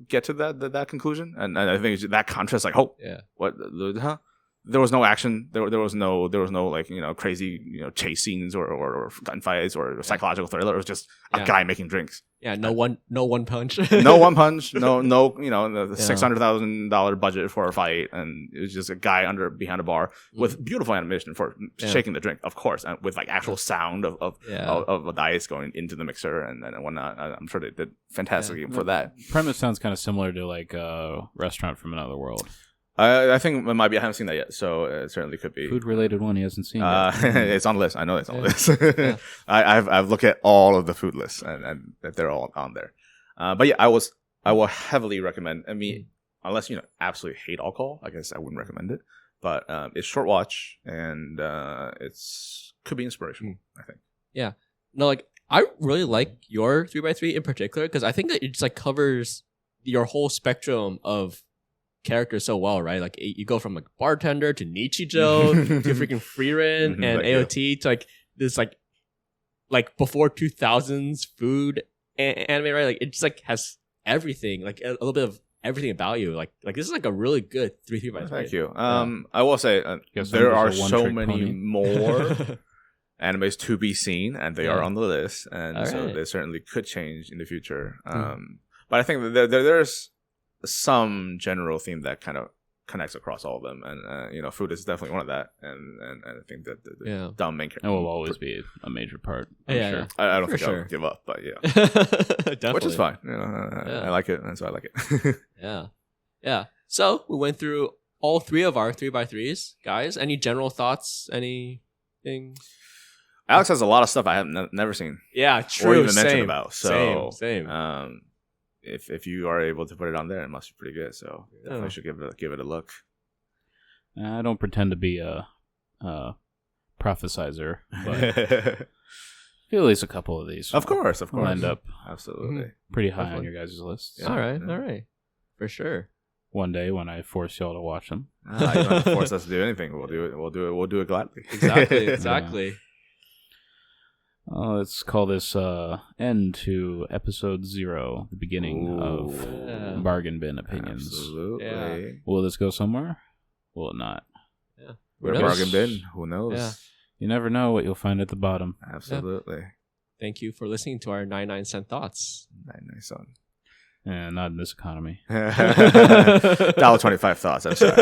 get to that conclusion, and I think that contrast, like, what, huh? There was no action. There was no like, you know, crazy, you know, chase scenes or gunfights or psychological thriller. It was just a guy making drinks. Yeah, no one punch. No one punch. No, you know, the $600,000 budget for a fight, and it was just a guy behind a bar with beautiful animation for shaking the drink, of course, and with like actual sound of the ice going into the mixer and whatnot. I'm sure they did fantastically for that. Premise sounds kind of similar to like a Restaurant from Another World. I think it might be. I haven't seen that yet, so it certainly could be food related one he hasn't seen. Yet. It's on the list. I know it's on the list. I've looked at all of the food lists, and they're all on there. But yeah, I will heavily recommend. I mean, unless you absolutely hate alcohol, I guess I wouldn't recommend it. But it's short watch, and it's could be inspirational, I think. Yeah. No, like I really like your 3x3 in particular, because I think that it just like covers your whole spectrum of characters so well, right? Like you go from like bartender to Nichijou to freaking Frieren and AOT to like this like before 2000s food anime, right? Like it just like has everything, like a little bit of everything about you. Like this is like a really good 3x3. Thank you. I will say there are so many more animes to be seen, and they are on the list, and so they certainly could change in the future. But I think that there's some general theme that kind of connects across all of them, and you know, food is definitely one of that, and I think that the dumb main character will always be a major part. I'm sure. I don't think I'll give up, but which is fine. You know, I like it, and so I like it. yeah. So we went through all three of our 3x3s, guys. Any general thoughts? Anything? Alex has a lot of stuff I have never seen. Yeah, true. Or even mentioned about. So same. If you are able to put it on there, it must be pretty good. So definitely should give it a look. I don't pretend to be a prophesizer, but at least a couple of these. Of course, will end up absolutely pretty high on your guys' list. Yeah. All right, for sure. One day when I force y'all to watch them, you don't have to force us to do anything. We'll do it. We'll do it gladly. Exactly. Let's call this end to episode 0, the beginning of Bargain Bin Opinions. Absolutely. Yeah. Will this go somewhere? Will it not? Yeah. We're Bargain Bin. Who knows? Yeah. You never know what you'll find at the bottom. Absolutely. Thank you for listening to our 99-cent thoughts. 99 cents. Yeah, not in this economy. $1.25 thoughts. I'm sorry.